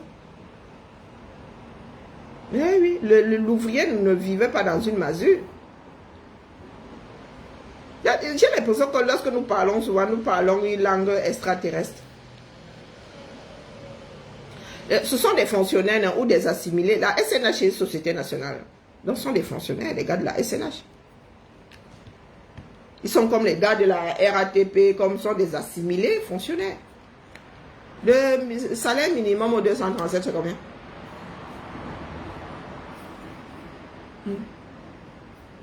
Mais oui, l'ouvrier ne vivait pas dans une masure. J'ai l'impression que lorsque nous parlons souvent, nous parlons une langue extraterrestre. Ce sont des fonctionnaires ou des assimilés. La SNH est une société nationale. Donc ce sont des fonctionnaires, les gars de la SNH. Ils sont comme les gars de la RATP, comme sont des assimilés fonctionnaires. Le salaire minimum au 237, c'est combien?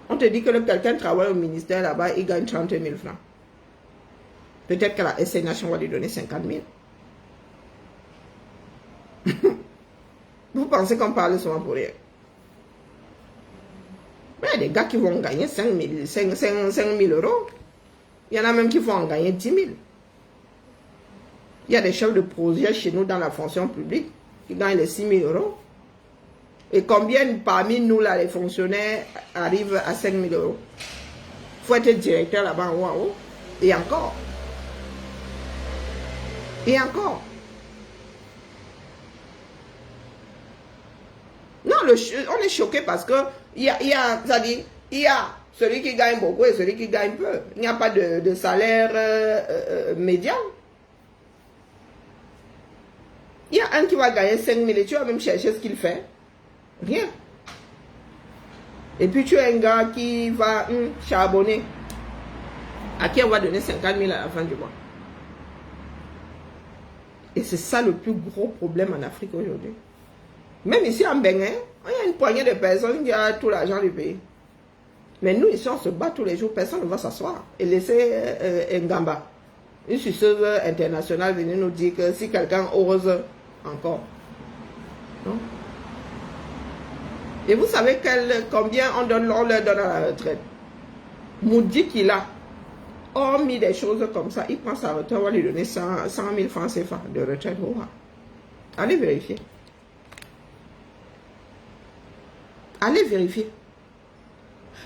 On te dit que quelqu'un travaille au ministère là-bas, il gagne 30 000 francs. Peut-être que la SNH, on va lui donner 50 000. Vous pensez qu'on parle souvent pour rien? Mais il y a des gars qui vont gagner 5 000 €. Il y en a même qui vont en gagner 10 000. Il y a des chefs de projet chez nous dans la fonction publique qui gagnent les 6 000 €. Et combien parmi nous, là, les fonctionnaires, arrivent à 5 000 euros? Il faut être directeur là-bas en haut. Et encore. Et encore. Non, on est choqué parce que il y a celui qui gagne beaucoup et celui qui gagne peu. Il n'y a pas de salaire médian. Il y a un qui va gagner 5 000 et tu vas même chercher ce qu'il fait. Rien. Et puis tu as un gars qui va charbonner. À qui on va donner 50 000 à la fin du mois. Et c'est ça le plus gros problème en Afrique aujourd'hui. Même ici en Bénin, il y a une poignée de personnes qui ont tout l'argent du pays. Mais nous ici on se bat tous les jours, personne ne va s'asseoir et laisser Ngamba, une suceuse internationale, venir nous dire que si quelqu'un ose encore. Non? Et vous savez combien on leur donne à la retraite? Moudi qu'il a, hormis des choses comme ça, il prend sa retraite, on va lui donner 100 000 francs CFA de retraite. Allez vérifier. Allez vérifier.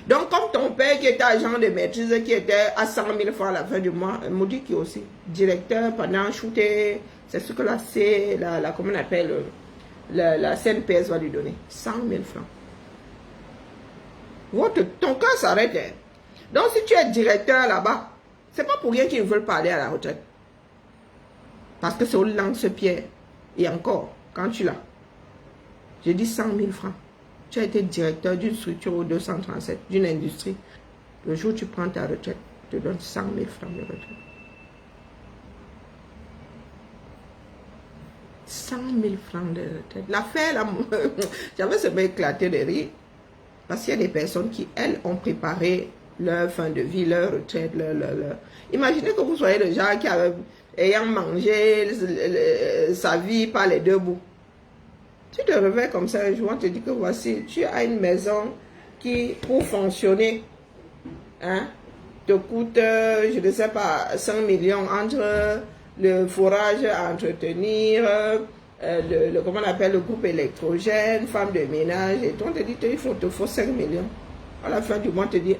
Donc, comme ton père qui était agent de maîtrise, qui était à 100 000 francs à la fin du mois, Moudi qui aussi, directeur pendant shooter, c'est ce que comment on appelle, la CNPS va lui donner. 100 000 francs. Ton cœur s'arrête. Hein. Donc, si tu es directeur là-bas, c'est pas pour rien qu'ils ne veulent pas aller à la retraite. Parce que c'est au lance-pierre. Et encore, quand tu l'as, j'ai dit 100 000 francs. Tu as été directeur d'une structure au 237, d'une industrie. Le jour où tu prends ta retraite, je te donne 100 000 francs de retraite. 100 000 francs de retraite. L'affaire, là, j'avais seulement éclaté de rire. Parce qu'il y a des personnes qui, elles, ont préparé leur fin de vie, leur retraite, Imaginez que vous soyez le genre qui, ayant mangé sa vie par les deux bouts. Tu te réveilles comme ça un jour, on te dit que voici, tu as une maison qui, pour fonctionner, hein, te coûte, je ne sais pas, 5 millions entre le forage à entretenir, comment on appelle, le groupe électrogène, femme de ménage, et tout. On te dit, il te faut 5 millions. À la fin du mois, on te dit,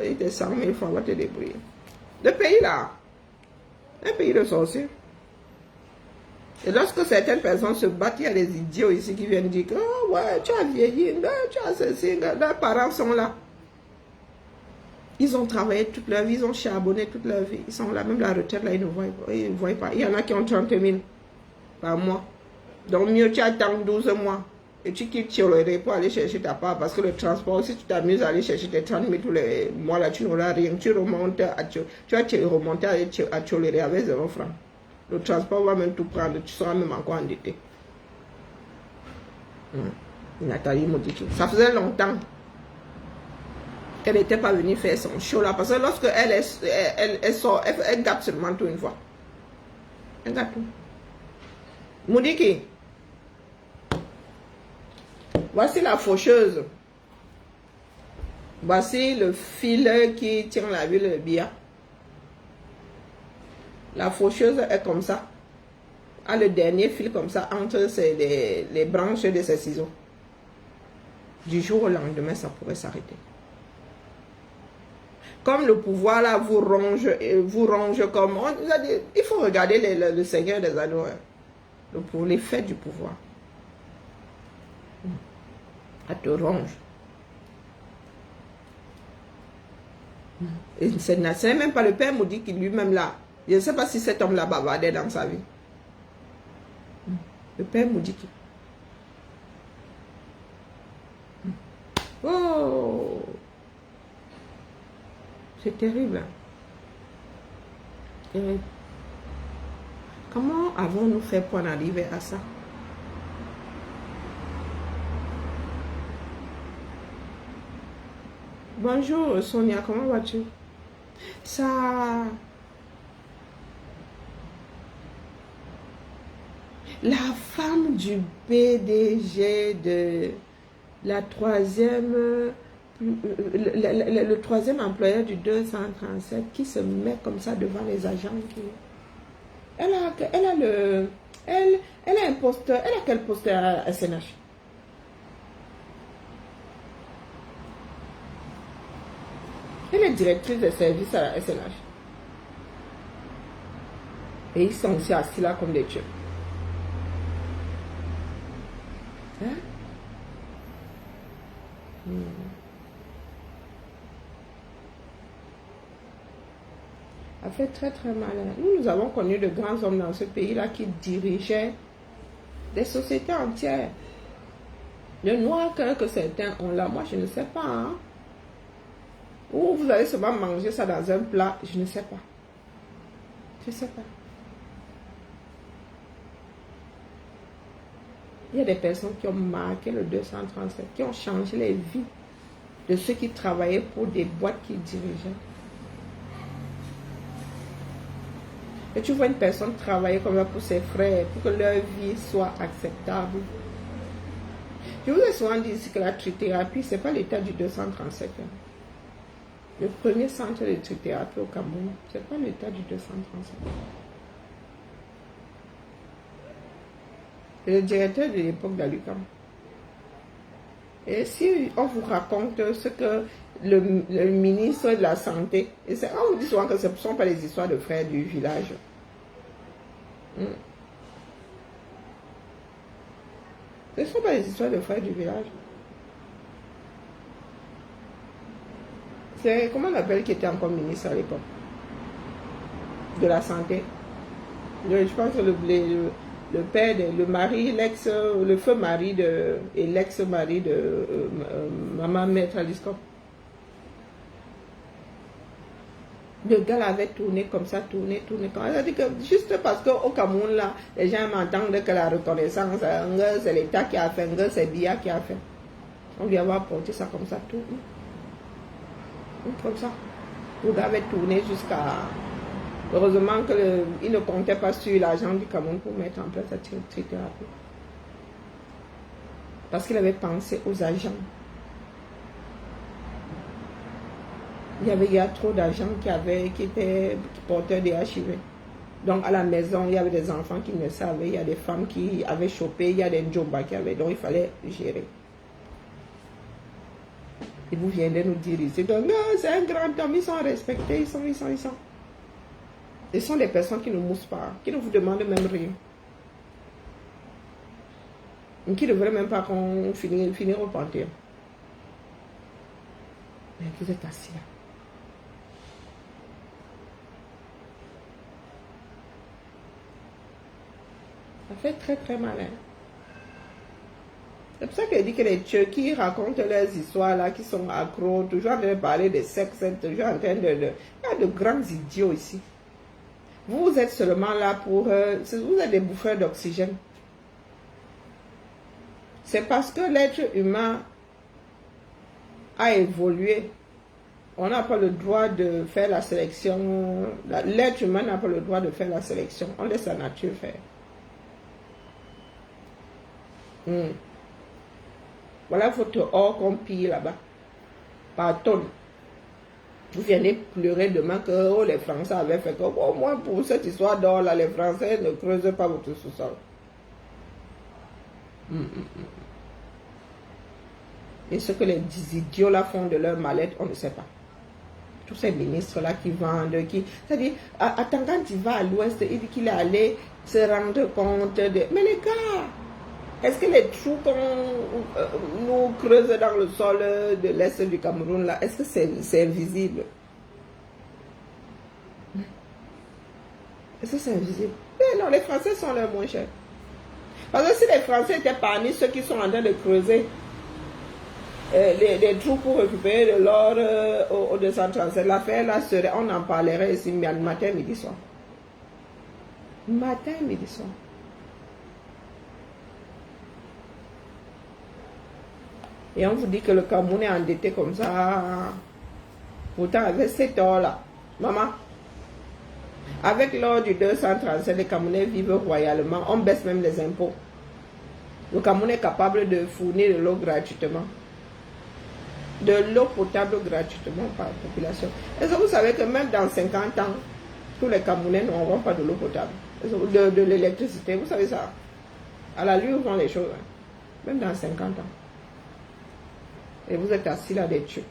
il te 100 000 francs, on va te débrouiller. Le pays là, un pays de sorciers. Et lorsque certaines personnes se battent, il y a des idiots ici qui viennent dire que oh, ouais, tu as vieilli, tu as ceci, leurs parents sont là. Ils ont travaillé toute leur vie, ils ont charbonné toute leur vie. Ils sont là, même la retraite, là, ils ne voient pas. Il y en a qui ont 30 000 par mois. Donc mieux, tu attends 12 mois. Et tu quittes Tcholéré pour aller chercher ta part. Parce que le transport, si tu t'amuses à aller chercher tes 30 000 tous les mois, là, tu n'auras rien. Tu remontes tu vas remonter à Tcholéré avec 0 francs. Le transport va même tout prendre, tu seras même encore endetté. Nathalie Modiki. Ça faisait longtemps qu'elle n'était pas venue faire son show là. Parce que lorsque elle sort, elle gâte seulement tout une fois. Elle gâte tout. Modiki. Voici la faucheuse. Voici le fil qui tient la ville de Bia. La faucheuse est comme ça. A le dernier fil comme ça entre les branches de ses ciseaux. Du jour au lendemain, ça pourrait s'arrêter. Comme le pouvoir là vous ronge comme... il faut regarder le Seigneur des Anneaux. Pour l'effet du pouvoir. Elle te ronge. Et ce n'est même pas le père Moudi qui lui-même là. Je ne sais pas si cet homme-là bavardait dans sa vie. Le père Moudiki. Oh! C'est terrible. Terrible. Comment avons-nous fait pour en arriver à ça? Bonjour Sonia, comment vas-tu? Ça... La femme du PDG de la troisième, le troisième employeur du 237 qui se met comme ça devant les agents. Elle a un poste, elle a quel poste à SNH? Elle est directrice de service à la SNH. Et ils sont aussi assis là comme des tueurs. Hein? A fait très très mal. Nous avons connu de grands hommes dans ce pays-là qui dirigeaient des sociétés entières. Le noir que certains ont là, moi je ne sais pas. Hein? Ou vous allez seulement manger ça dans un plat, je ne sais pas. Je ne sais pas. Il y a des personnes qui ont marqué le 237, qui ont changé les vies de ceux qui travaillaient pour des boîtes qui dirigeaient. Et tu vois une personne travailler comme ça pour ses frères, pour que leur vie soit acceptable. Je vous ai souvent dit ici que la trithérapie, ce n'est pas l'état du 237. Le premier centre de trithérapie au Cameroun, ce n'est pas l'état du 237. C'est le directeur de l'époque d'Alucam. Et si on vous raconte ce que le ministre de la Santé, et on vous dit souvent que ce ne sont pas les histoires de frères du village. Ce ne sont pas les histoires de frères du village. C'est, comment on appelle, qui était encore ministre à l'époque de la Santé. Je pense que le père, le mari, le feu mari et l'ex-mari de maman maître Aliscop. Le gars l'avait tourné comme ça, tourné comme ça. C'est-à-dire que juste parce qu'au Cameroun, là, les gens m'entendent que la reconnaissance, c'est l'État qui a fait, c'est Biya qui a fait. On lui avait apporté ça comme ça, tout. Comme ça. Le gars avait tourné jusqu'à... Heureusement qu'il ne comptait pas sur l'argent du Cameroun pour mettre en place cette trithérapie. Parce qu'il avait pensé aux agents. Il y a trop d'agents qui portaient des HIV. Donc à la maison, il y avait des enfants qui ne savaient, il y a des femmes qui avaient chopé, il y a des djomba qui avaient, donc il fallait gérer. Et vous viendrez nous dire ici, donc c'est un grand homme, ils sont respectés, ils sont. Ce sont des personnes qui ne moussent pas, qui ne vous demandent même rien. Qui ne veulent même pas qu'on finisse au panthéon. Mais vous êtes assis là. Ça fait très très mal. Hein? C'est pour ça qu'elle dit que les Turcs racontent leurs histoires là, qui sont accros, toujours en train de parler de sexe, toujours en train de... Il y a de grands idiots ici. Vous êtes seulement là pour... vous êtes des bouffeurs d'oxygène. C'est parce que l'être humain a évolué. On n'a pas le droit de faire la sélection. L'être humain n'a pas le droit de faire la sélection. On laisse la nature faire. Voilà votre or qu'on pille là-bas. Par tonnes. Vous venez pleurer demain que les Français avaient fait que, au moins pour cette histoire d'or là, les Français ne creusent pas votre sous-sol. Et ce que les idiots là font de leur mallette, on ne sait pas. Tous ces ministres là qui vendent, c'est-à-dire, attends, quand il va à l'ouest, il dit qu'il est allé se rendre compte de... Mais les gars, est-ce que les trous qu'on nous creuse dans le sol de l'est du Cameroun là, est-ce que c'est visible? Est-ce que c'est invisible? Mais non, les Français sont les moins chers. Parce que si les Français étaient parmi ceux qui sont en train de creuser les trous pour récupérer de l'or au 237, l'affaire là serait, on en parlerait ici matin, midi, soir. Matin, midi, soir. Et on vous dit que le Cameroun est endetté comme ça. Pourtant, avec cet or-là, maman, avec l'or du 237, les Camerounais vivent royalement. On baisse même les impôts. Le Cameroun est capable de fournir de l'eau gratuitement. De l'eau potable gratuitement par la population. Est-ce que vous savez que même dans 50 ans, tous les Camerounais n'auront pas de l'eau potable, de l'électricité? Vous savez ça? À la lueur vont les choses. Hein. Même dans 50 ans. Et vous êtes assis là des tués.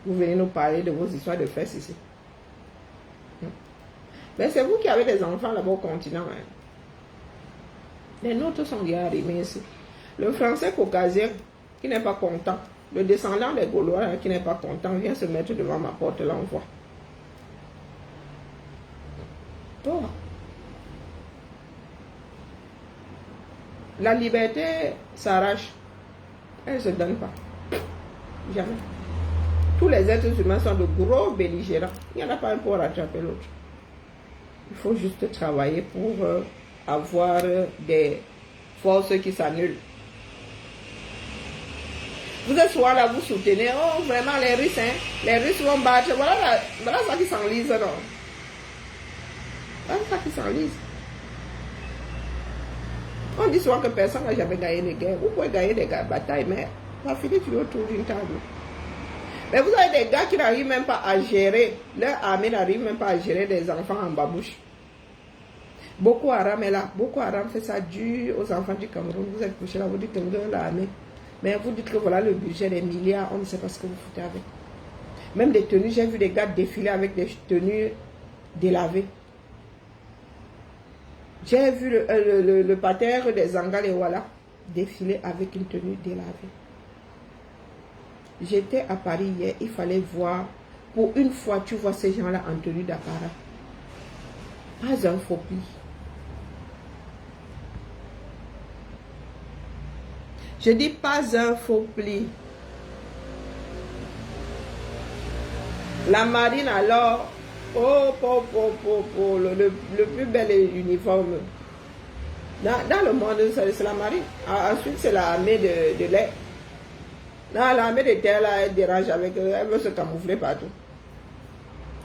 Vous venez nous parler de vos histoires de fesses ici. Mais c'est vous qui avez des enfants là-bas au continent. Hein. Les nôtres sont déjà arrivés ici. Le français caucasien qui n'est pas content, le descendant des Gaulois hein, qui n'est pas content, vient se mettre devant ma porte, là on voit. Oh. La liberté s'arrache. Elle ne se donne pas. Jamais. Tous les êtres humains sont de gros belligérants. Il n'y en a pas un pour rattraper l'autre. Il faut juste travailler pour avoir des forces qui s'annulent. Vous êtes souvent là, vous soutenez, oh vraiment les Russes, hein, les Russes vont battre. Voilà ça qui s'enlise, non? Voilà ça qui s'enlise. On dit souvent que personne n'a jamais gagné de guerre. Vous pouvez gagner des batailles, mais ça finit toujours autour d'une table. Mais vous avez des gars qui n'arrivent même pas à gérer, leur armée n'arrive même pas à gérer des enfants en babouche. Boko Haram est là. Boko Haram fait ça dur aux enfants du Cameroun. Vous êtes couché là, vous dites que vous avez l'armée. Mais vous dites que voilà le budget des milliards, on ne sait pas ce que vous foutez avec. Même des tenues, j'ai vu des gars défiler avec des tenues délavées. J'ai vu le pater des Angal et voilà défiler avec une tenue délavée. J'étais à Paris hier, il fallait voir, pour une fois, tu vois ces gens-là en tenue d'apparat. Pas un faux pli. Je dis pas un faux pli. La marine alors, le plus bel uniforme. Dans le monde, c'est la marine. Ensuite, c'est l'armée de l'air. L'armée de terre, là, elle dérange avec eux, elle veut se camoufler partout.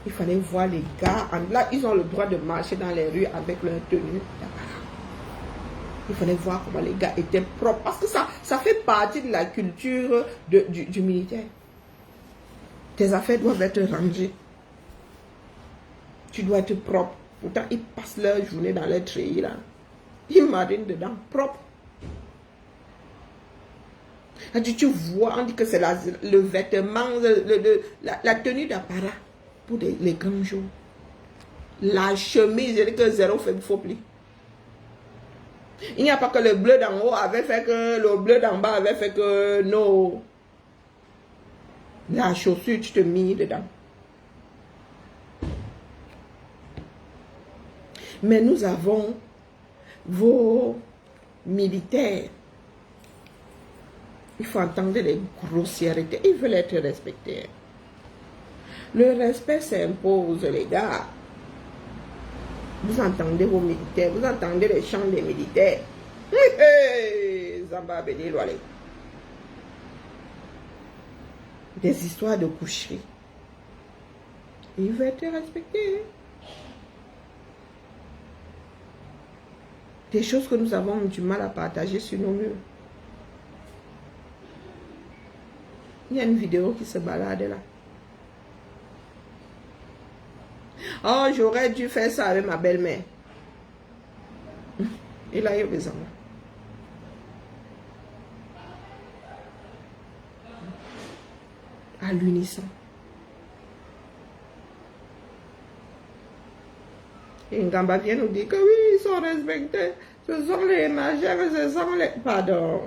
Il fallait voir les gars. Là, ils ont le droit de marcher dans les rues avec leur tenue. Il fallait voir comment les gars étaient propres. Parce que ça fait partie de la culture du militaire. Tes affaires doivent être rangées. Tu dois être propre. Pourtant, ils passent leur journée dans les treillis, là. Ils marinent dedans, propre. Tu vois, on dit que c'est le vêtement, la tenue d'apparat pour les grands jours. La chemise, je dis que zéro fait faux pli. Il n'y a pas que le bleu d'en haut avait fait que le bleu d'en bas avait fait que non. La chaussure, tu te mis dedans. Mais nous avons vos militaires. Il faut entendre les grossièretés. Ils veulent être respectés. Le respect s'impose, les gars. Vous entendez vos militaires, vous entendez les chants des militaires. Des histoires de coucherie. Il veut être respecté. Des choses que nous avons du mal à partager sur nos murs. Il y a une vidéo qui se balade là. Oh, j'aurais dû faire ça avec ma belle-mère. Il a eu besoin. À l'unisson. Et Ngamba vient nous dire que oui, ils sont respectés. Ce sont les majeurs, ce sont les... Pardon.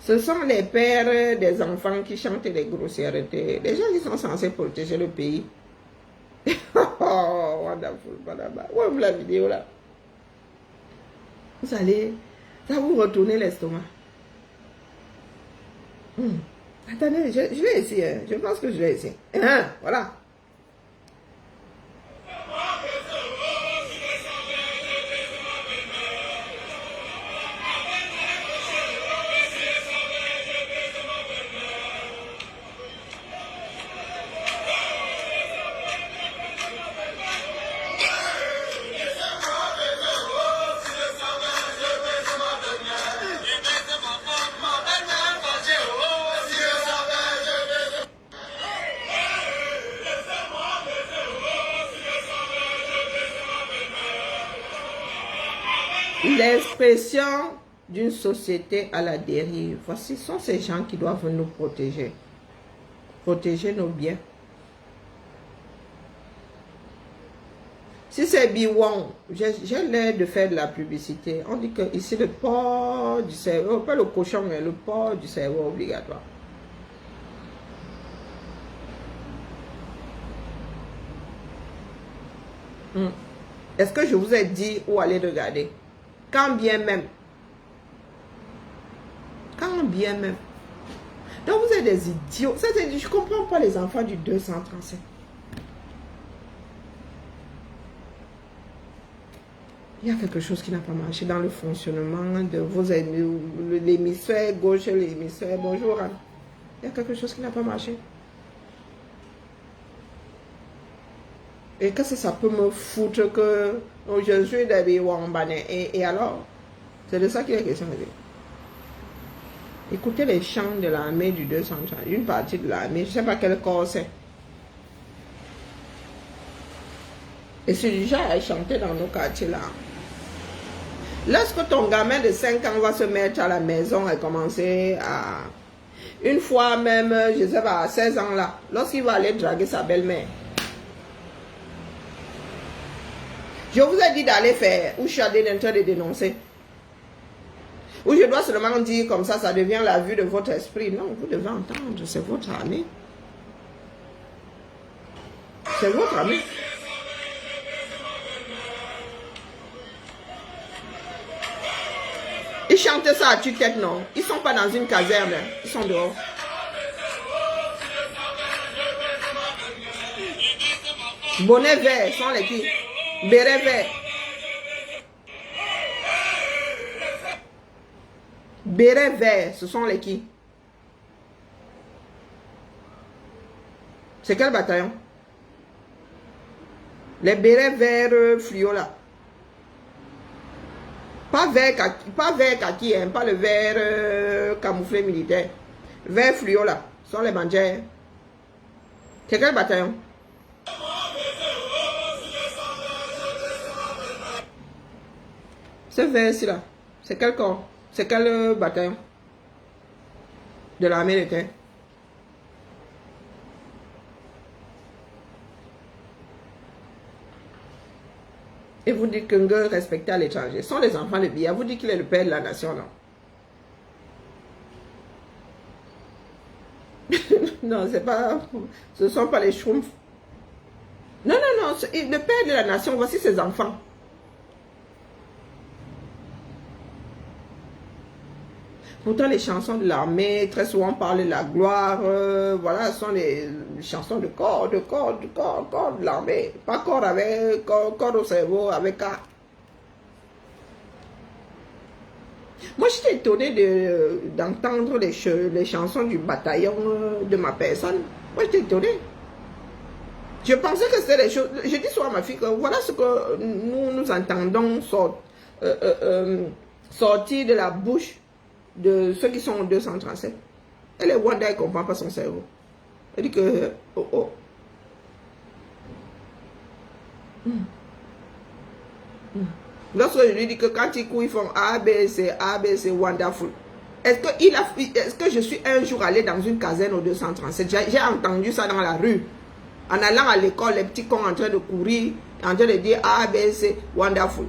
Ce sont les pères des enfants qui chantent les grossièretés. Les gens qui sont censés protéger le pays. Oh, wonderful, Panama. Où est la vidéo là? Vous allez, ça vous retourner l'estomac. Attendez, je l'ai ici. Hein. Je pense que je l'ai ici. Voilà. L'expression d'une société à la dérive. Voici sont ces gens qui doivent nous protéger. protéger nos biens. Si c'est Biwon, j'ai l'air de faire de la publicité. On dit que ici le port du cerveau, pas le cochon, mais le port du cerveau obligatoire. Est-ce que je vous ai dit où aller regarder? Quand bien même. Quand bien même. Donc vous êtes des idiots. Je ne comprends pas les enfants du 237. Il y a quelque chose qui n'a pas marché dans le fonctionnement de vos l'hémisphère gauche et l'hémisphère. Bonjour Anne. Il y a quelque chose qui n'a pas marché. Et qu'est-ce que ça peut me foutre que je suis des Wambane et alors? C'est de ça qu'il est question. Écoutez les chants de l'armée du 230, une partie de l'armée, je ne sais pas quel corps c'est. Et c'est déjà à chanter dans nos quartiers là. Lorsque ton gamin de 5 ans va se mettre à la maison et commencer à... Une fois même, je ne sais pas, à 16 ans là, lorsqu'il va aller draguer sa belle-mère. Je vous ai dit d'aller faire, ou je suis en train de dénoncer. Ou je dois seulement dire comme ça devient la vue de votre esprit. Non, vous devez entendre, c'est votre ami. C'est votre ami. Ils chantent ça à tue-tête, non? Ils ne sont pas dans une caserne, ils sont dehors. Bonnet vert, sont les qui? Béret vert. Béret vert, ce sont les qui? C'est quel bataillon? Les bérets verts fluo là. Pas vert kaki, hein, pas le vert camouflé militaire. Vert fluo là, ce sont les bandits. C'est quel bataillon? Ce vert ici là, c'est quel corps? C'est quel bataillon de l'armée de terre? Et vous dites que Nguer respecté à l'étranger. Ce sont les enfants de Biya. Vous dites qu'il est le père de la nation, non? Non, c'est pas... Ce ne sont pas les Schtroumpfs. Non, non, non. Le père de la nation, voici ses enfants. Pourtant, les chansons de l'armée, très souvent parlent de la gloire. Voilà, ce sont les chansons de corps de l'armée. Pas corps avec corps au cerveau, avec A. Moi, j'étais étonnée d'entendre les chansons du bataillon de ma personne. Moi, j'étais étonnée. Je pensais que c'était les choses... Je dis souvent à ma fille que voilà ce que nous entendons sortir de la bouche de ceux qui sont en 237. Elle est Wanda, elle ne comprend pas son cerveau. Elle dit que... Lorsque je lui dis que quand ils courent, ils font A, B, C, wonderful. Est-ce que je suis un jour allé dans une caserne au 237? J'ai entendu ça dans la rue. En allant à l'école, les petits cons en train de courir, en train de dire A, B, C, wonderful.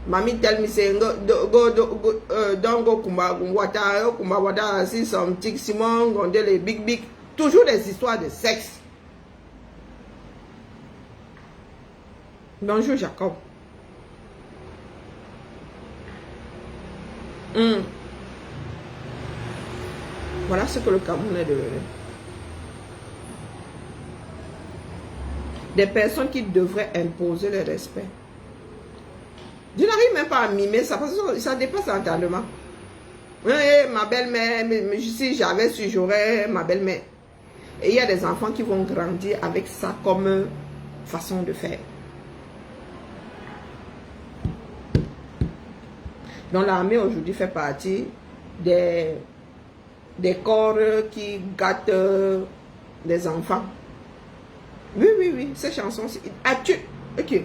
Mami tell me say don't go kumba wata see some tic Simon gonde les big toujours des histoires de sexe. Bonjour Jacob. Voilà ce que le Cameroun est devenu. Des personnes qui devraient imposer le respect. Je n'arrive même pas à mimer ça parce que ça dépasse l'entendement. Oui, ma belle-mère, si j'avais su, j'aurais ma belle-mère. Et il y a des enfants qui vont grandir avec ça comme façon de faire. Donc l'armée aujourd'hui fait partie des corps qui gâtent les enfants. Oui, ces chansons, ok.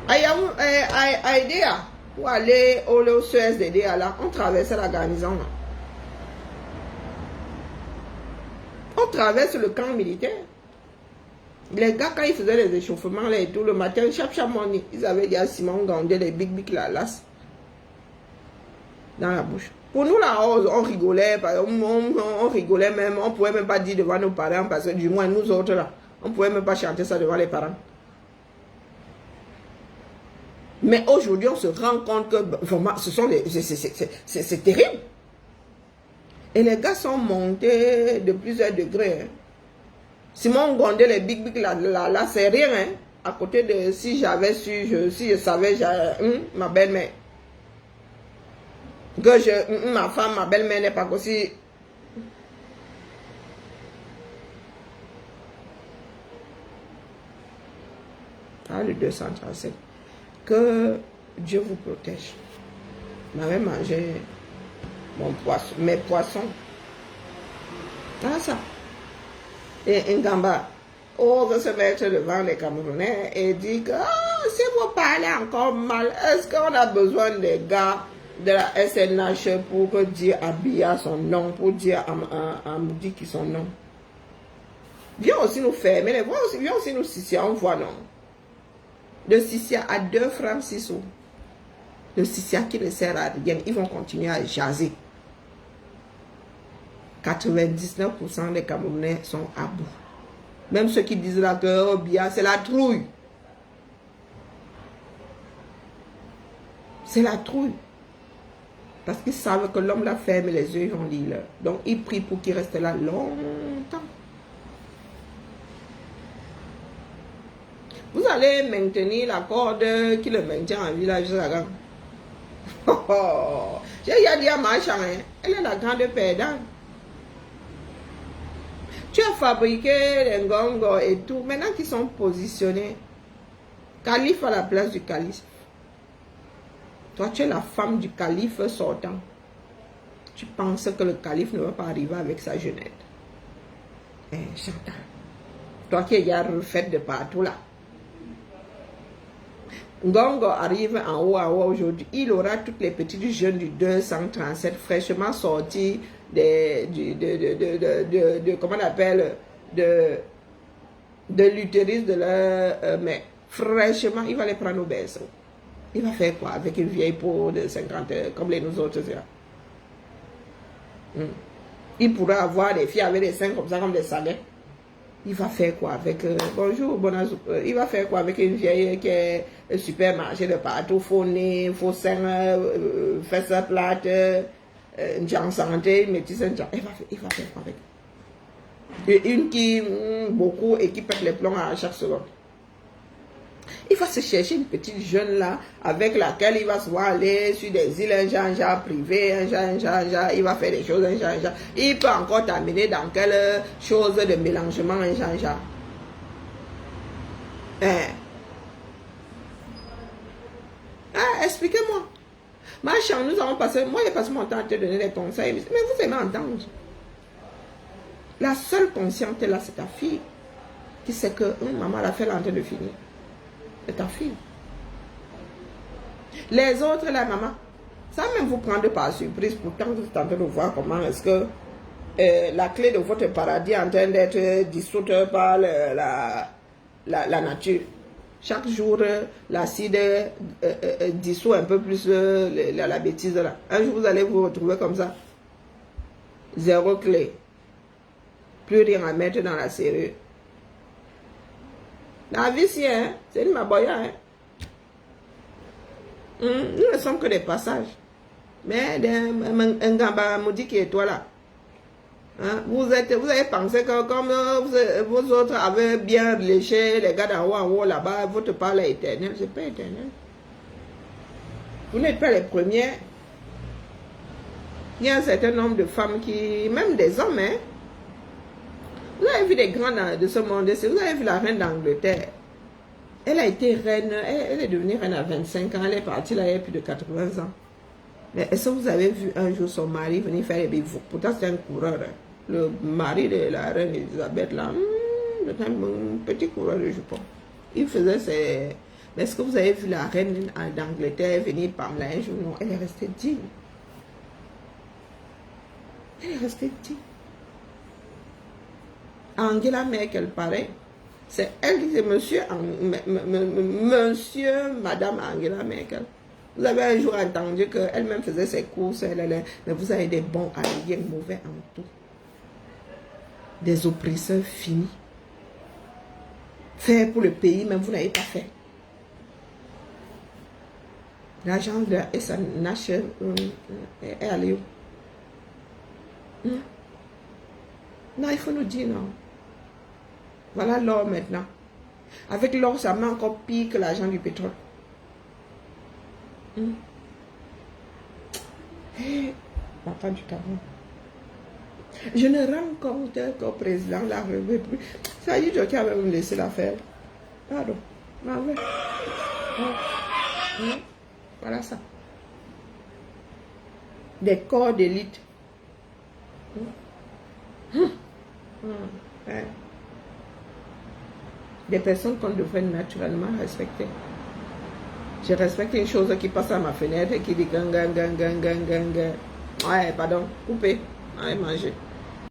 Aïdéa, pour aller au CSDD, là, on traversait la garnison. Là. On traverse le camp militaire. Les gars, quand ils faisaient les échauffements, là et tout, le matin, chaque morning, ils avaient dit à Simon Gandé les big la las dans la bouche. Pour nous, là, on rigolait, on rigolait même, on ne pouvait même pas dire devant nos parents, parce que du moins, nous autres, là, on ne pouvait même pas chanter ça devant les parents. Mais aujourd'hui, on se rend compte que, vraiment, ce sont c'est terrible. Et les gars sont montés de plusieurs degrés. Hein. Simon Gondé, les big là, c'est rien. Hein. À côté de, si j'avais su, si je savais, ma belle-mère. Que ma femme, ma belle-mère n'est pas aussi. Ah, le 237. Que Dieu vous protège. M'avait mangé mon poisson, mes poissons. Ah, ça. Et un gamba ose se mettre devant les Camerounais et dit que si vous parlez encore mal, est-ce qu'on a besoin des gars de la SNH pour dire à Bia son nom, pour dire à Moudi qui son nom? Viens aussi nous faire, mais viens aussi nous Sissia, on voit non. De Sissia à 2 francs 6 sous. Le Sissia qui ne sert à rien, ils vont continuer à jaser. 99% des Camerounais sont à bout. Même ceux qui disent là que bien c'est la trouille. C'est la trouille. Parce qu'ils savent que l'homme l'a ferme les yeux, ils vont lire. Donc ils prient pour qu'il reste là longtemps. Vous allez maintenir la corde qui le maintient en village jusqu'à quand? J'ai dit à ma chambre, elle est la grande perdante. Tu as fabriqué les ngongos et tout. Maintenant qu'ils sont positionnés, calife à la place du calife. Toi, tu es la femme du calife sortant. Tu penses que le calife ne va pas arriver avec sa jeunette. Chantal. Toi qui es refaite de partout là. Ngongo arrive en haut aujourd'hui. Il aura toutes les petites jeunes du 237 fraîchement sorties comment on appelle, de l'utérus de leur mère. Fraîchement, il va les prendre au berceau. Il va faire quoi avec une vieille peau de 50 comme les nous autres là? Il pourra avoir des filles avec des seins comme ça, comme des salets. Il va faire quoi avec bonjour, bonjour. Il va faire quoi avec une vieille qui est supermarché de partout, faux nez, faux seins, fesses plates, en santé, métisse, il va faire quoi avec? Et une qui beaucoup et qui pète les plombs à chaque seconde. Il va se chercher une petite jeune là avec laquelle il va se voir aller sur des îles, un genre privé, un genre, il va faire des choses, un genre. Il peut encore t'amener dans quelle chose de mélangement, un genre. Expliquez-moi. Machin, nous avons passé, moi j'ai passé mon temps à te donner des conseils, mais vous aimez entendre. La seule consciente là, c'est ta fille qui sait que maman l'a fait l'entrée de finir. C'est ta fille. Les autres, la maman, ça même vous prendre par surprise. Pourtant, vous êtes en train de voir comment est-ce que la clé de votre paradis est en train d'être dissoute par la nature. Chaque jour, l'acide dissout un peu plus la bêtise là. Un jour, vous allez vous retrouver comme ça. 0 clé. Plus rien à mettre dans la serrure. La vie, c'est une maboya. Hein? Nous ne sommes que des passages. Mais un gamba maudit qui est toi là. Hein? Vous avez pensé que comme vous autres avez bien léché les gars d'en haut là-bas, votre parole est éternelle. C'est pas éternel. Vous n'êtes pas les premiers. Il y a un certain nombre de femmes qui, même des hommes, hein. Vous avez vu les grands de ce monde, vous avez vu la reine d'Angleterre. Elle a été reine, elle est devenue reine à 25 ans, elle est partie là il y a plus de 80 ans. Mais est-ce que vous avez vu un jour son mari venir faire les bivouacs? Pourtant c'est un coureur. Le mari de la reine Elisabeth là, un petit coureur de jupon. Il faisait ses... Mais est-ce que vous avez vu la reine d'Angleterre venir par là un jour? Non, elle est restée digne. Elle est restée digne. Angela Merkel, pareil. C'est elle qui c'est monsieur, monsieur, madame Angela Merkel. Vous avez un jour entendu qu'elle-même faisait ses courses, mais vous avez des bons alliés mauvais en tout. Des oppresseurs finis. Faire pour le pays, mais vous n'avez pas fait. L'argent de SNH est allé où? Non, il faut nous dire non. Voilà l'or maintenant. Avec l'or, ça met encore pire que l'argent du pétrole. Hey, papa du Cameroun. Je ne rencontre qu'au président la revue plus. Ça y est, qui avait me laissé la faire. Pardon. Voilà ça. Des corps d'élite. Des personnes qu'on devrait naturellement respecter. Je respecte une chose qui passe à ma fenêtre et qui dit gang. Ouais, pardon, coupez. Allez manger.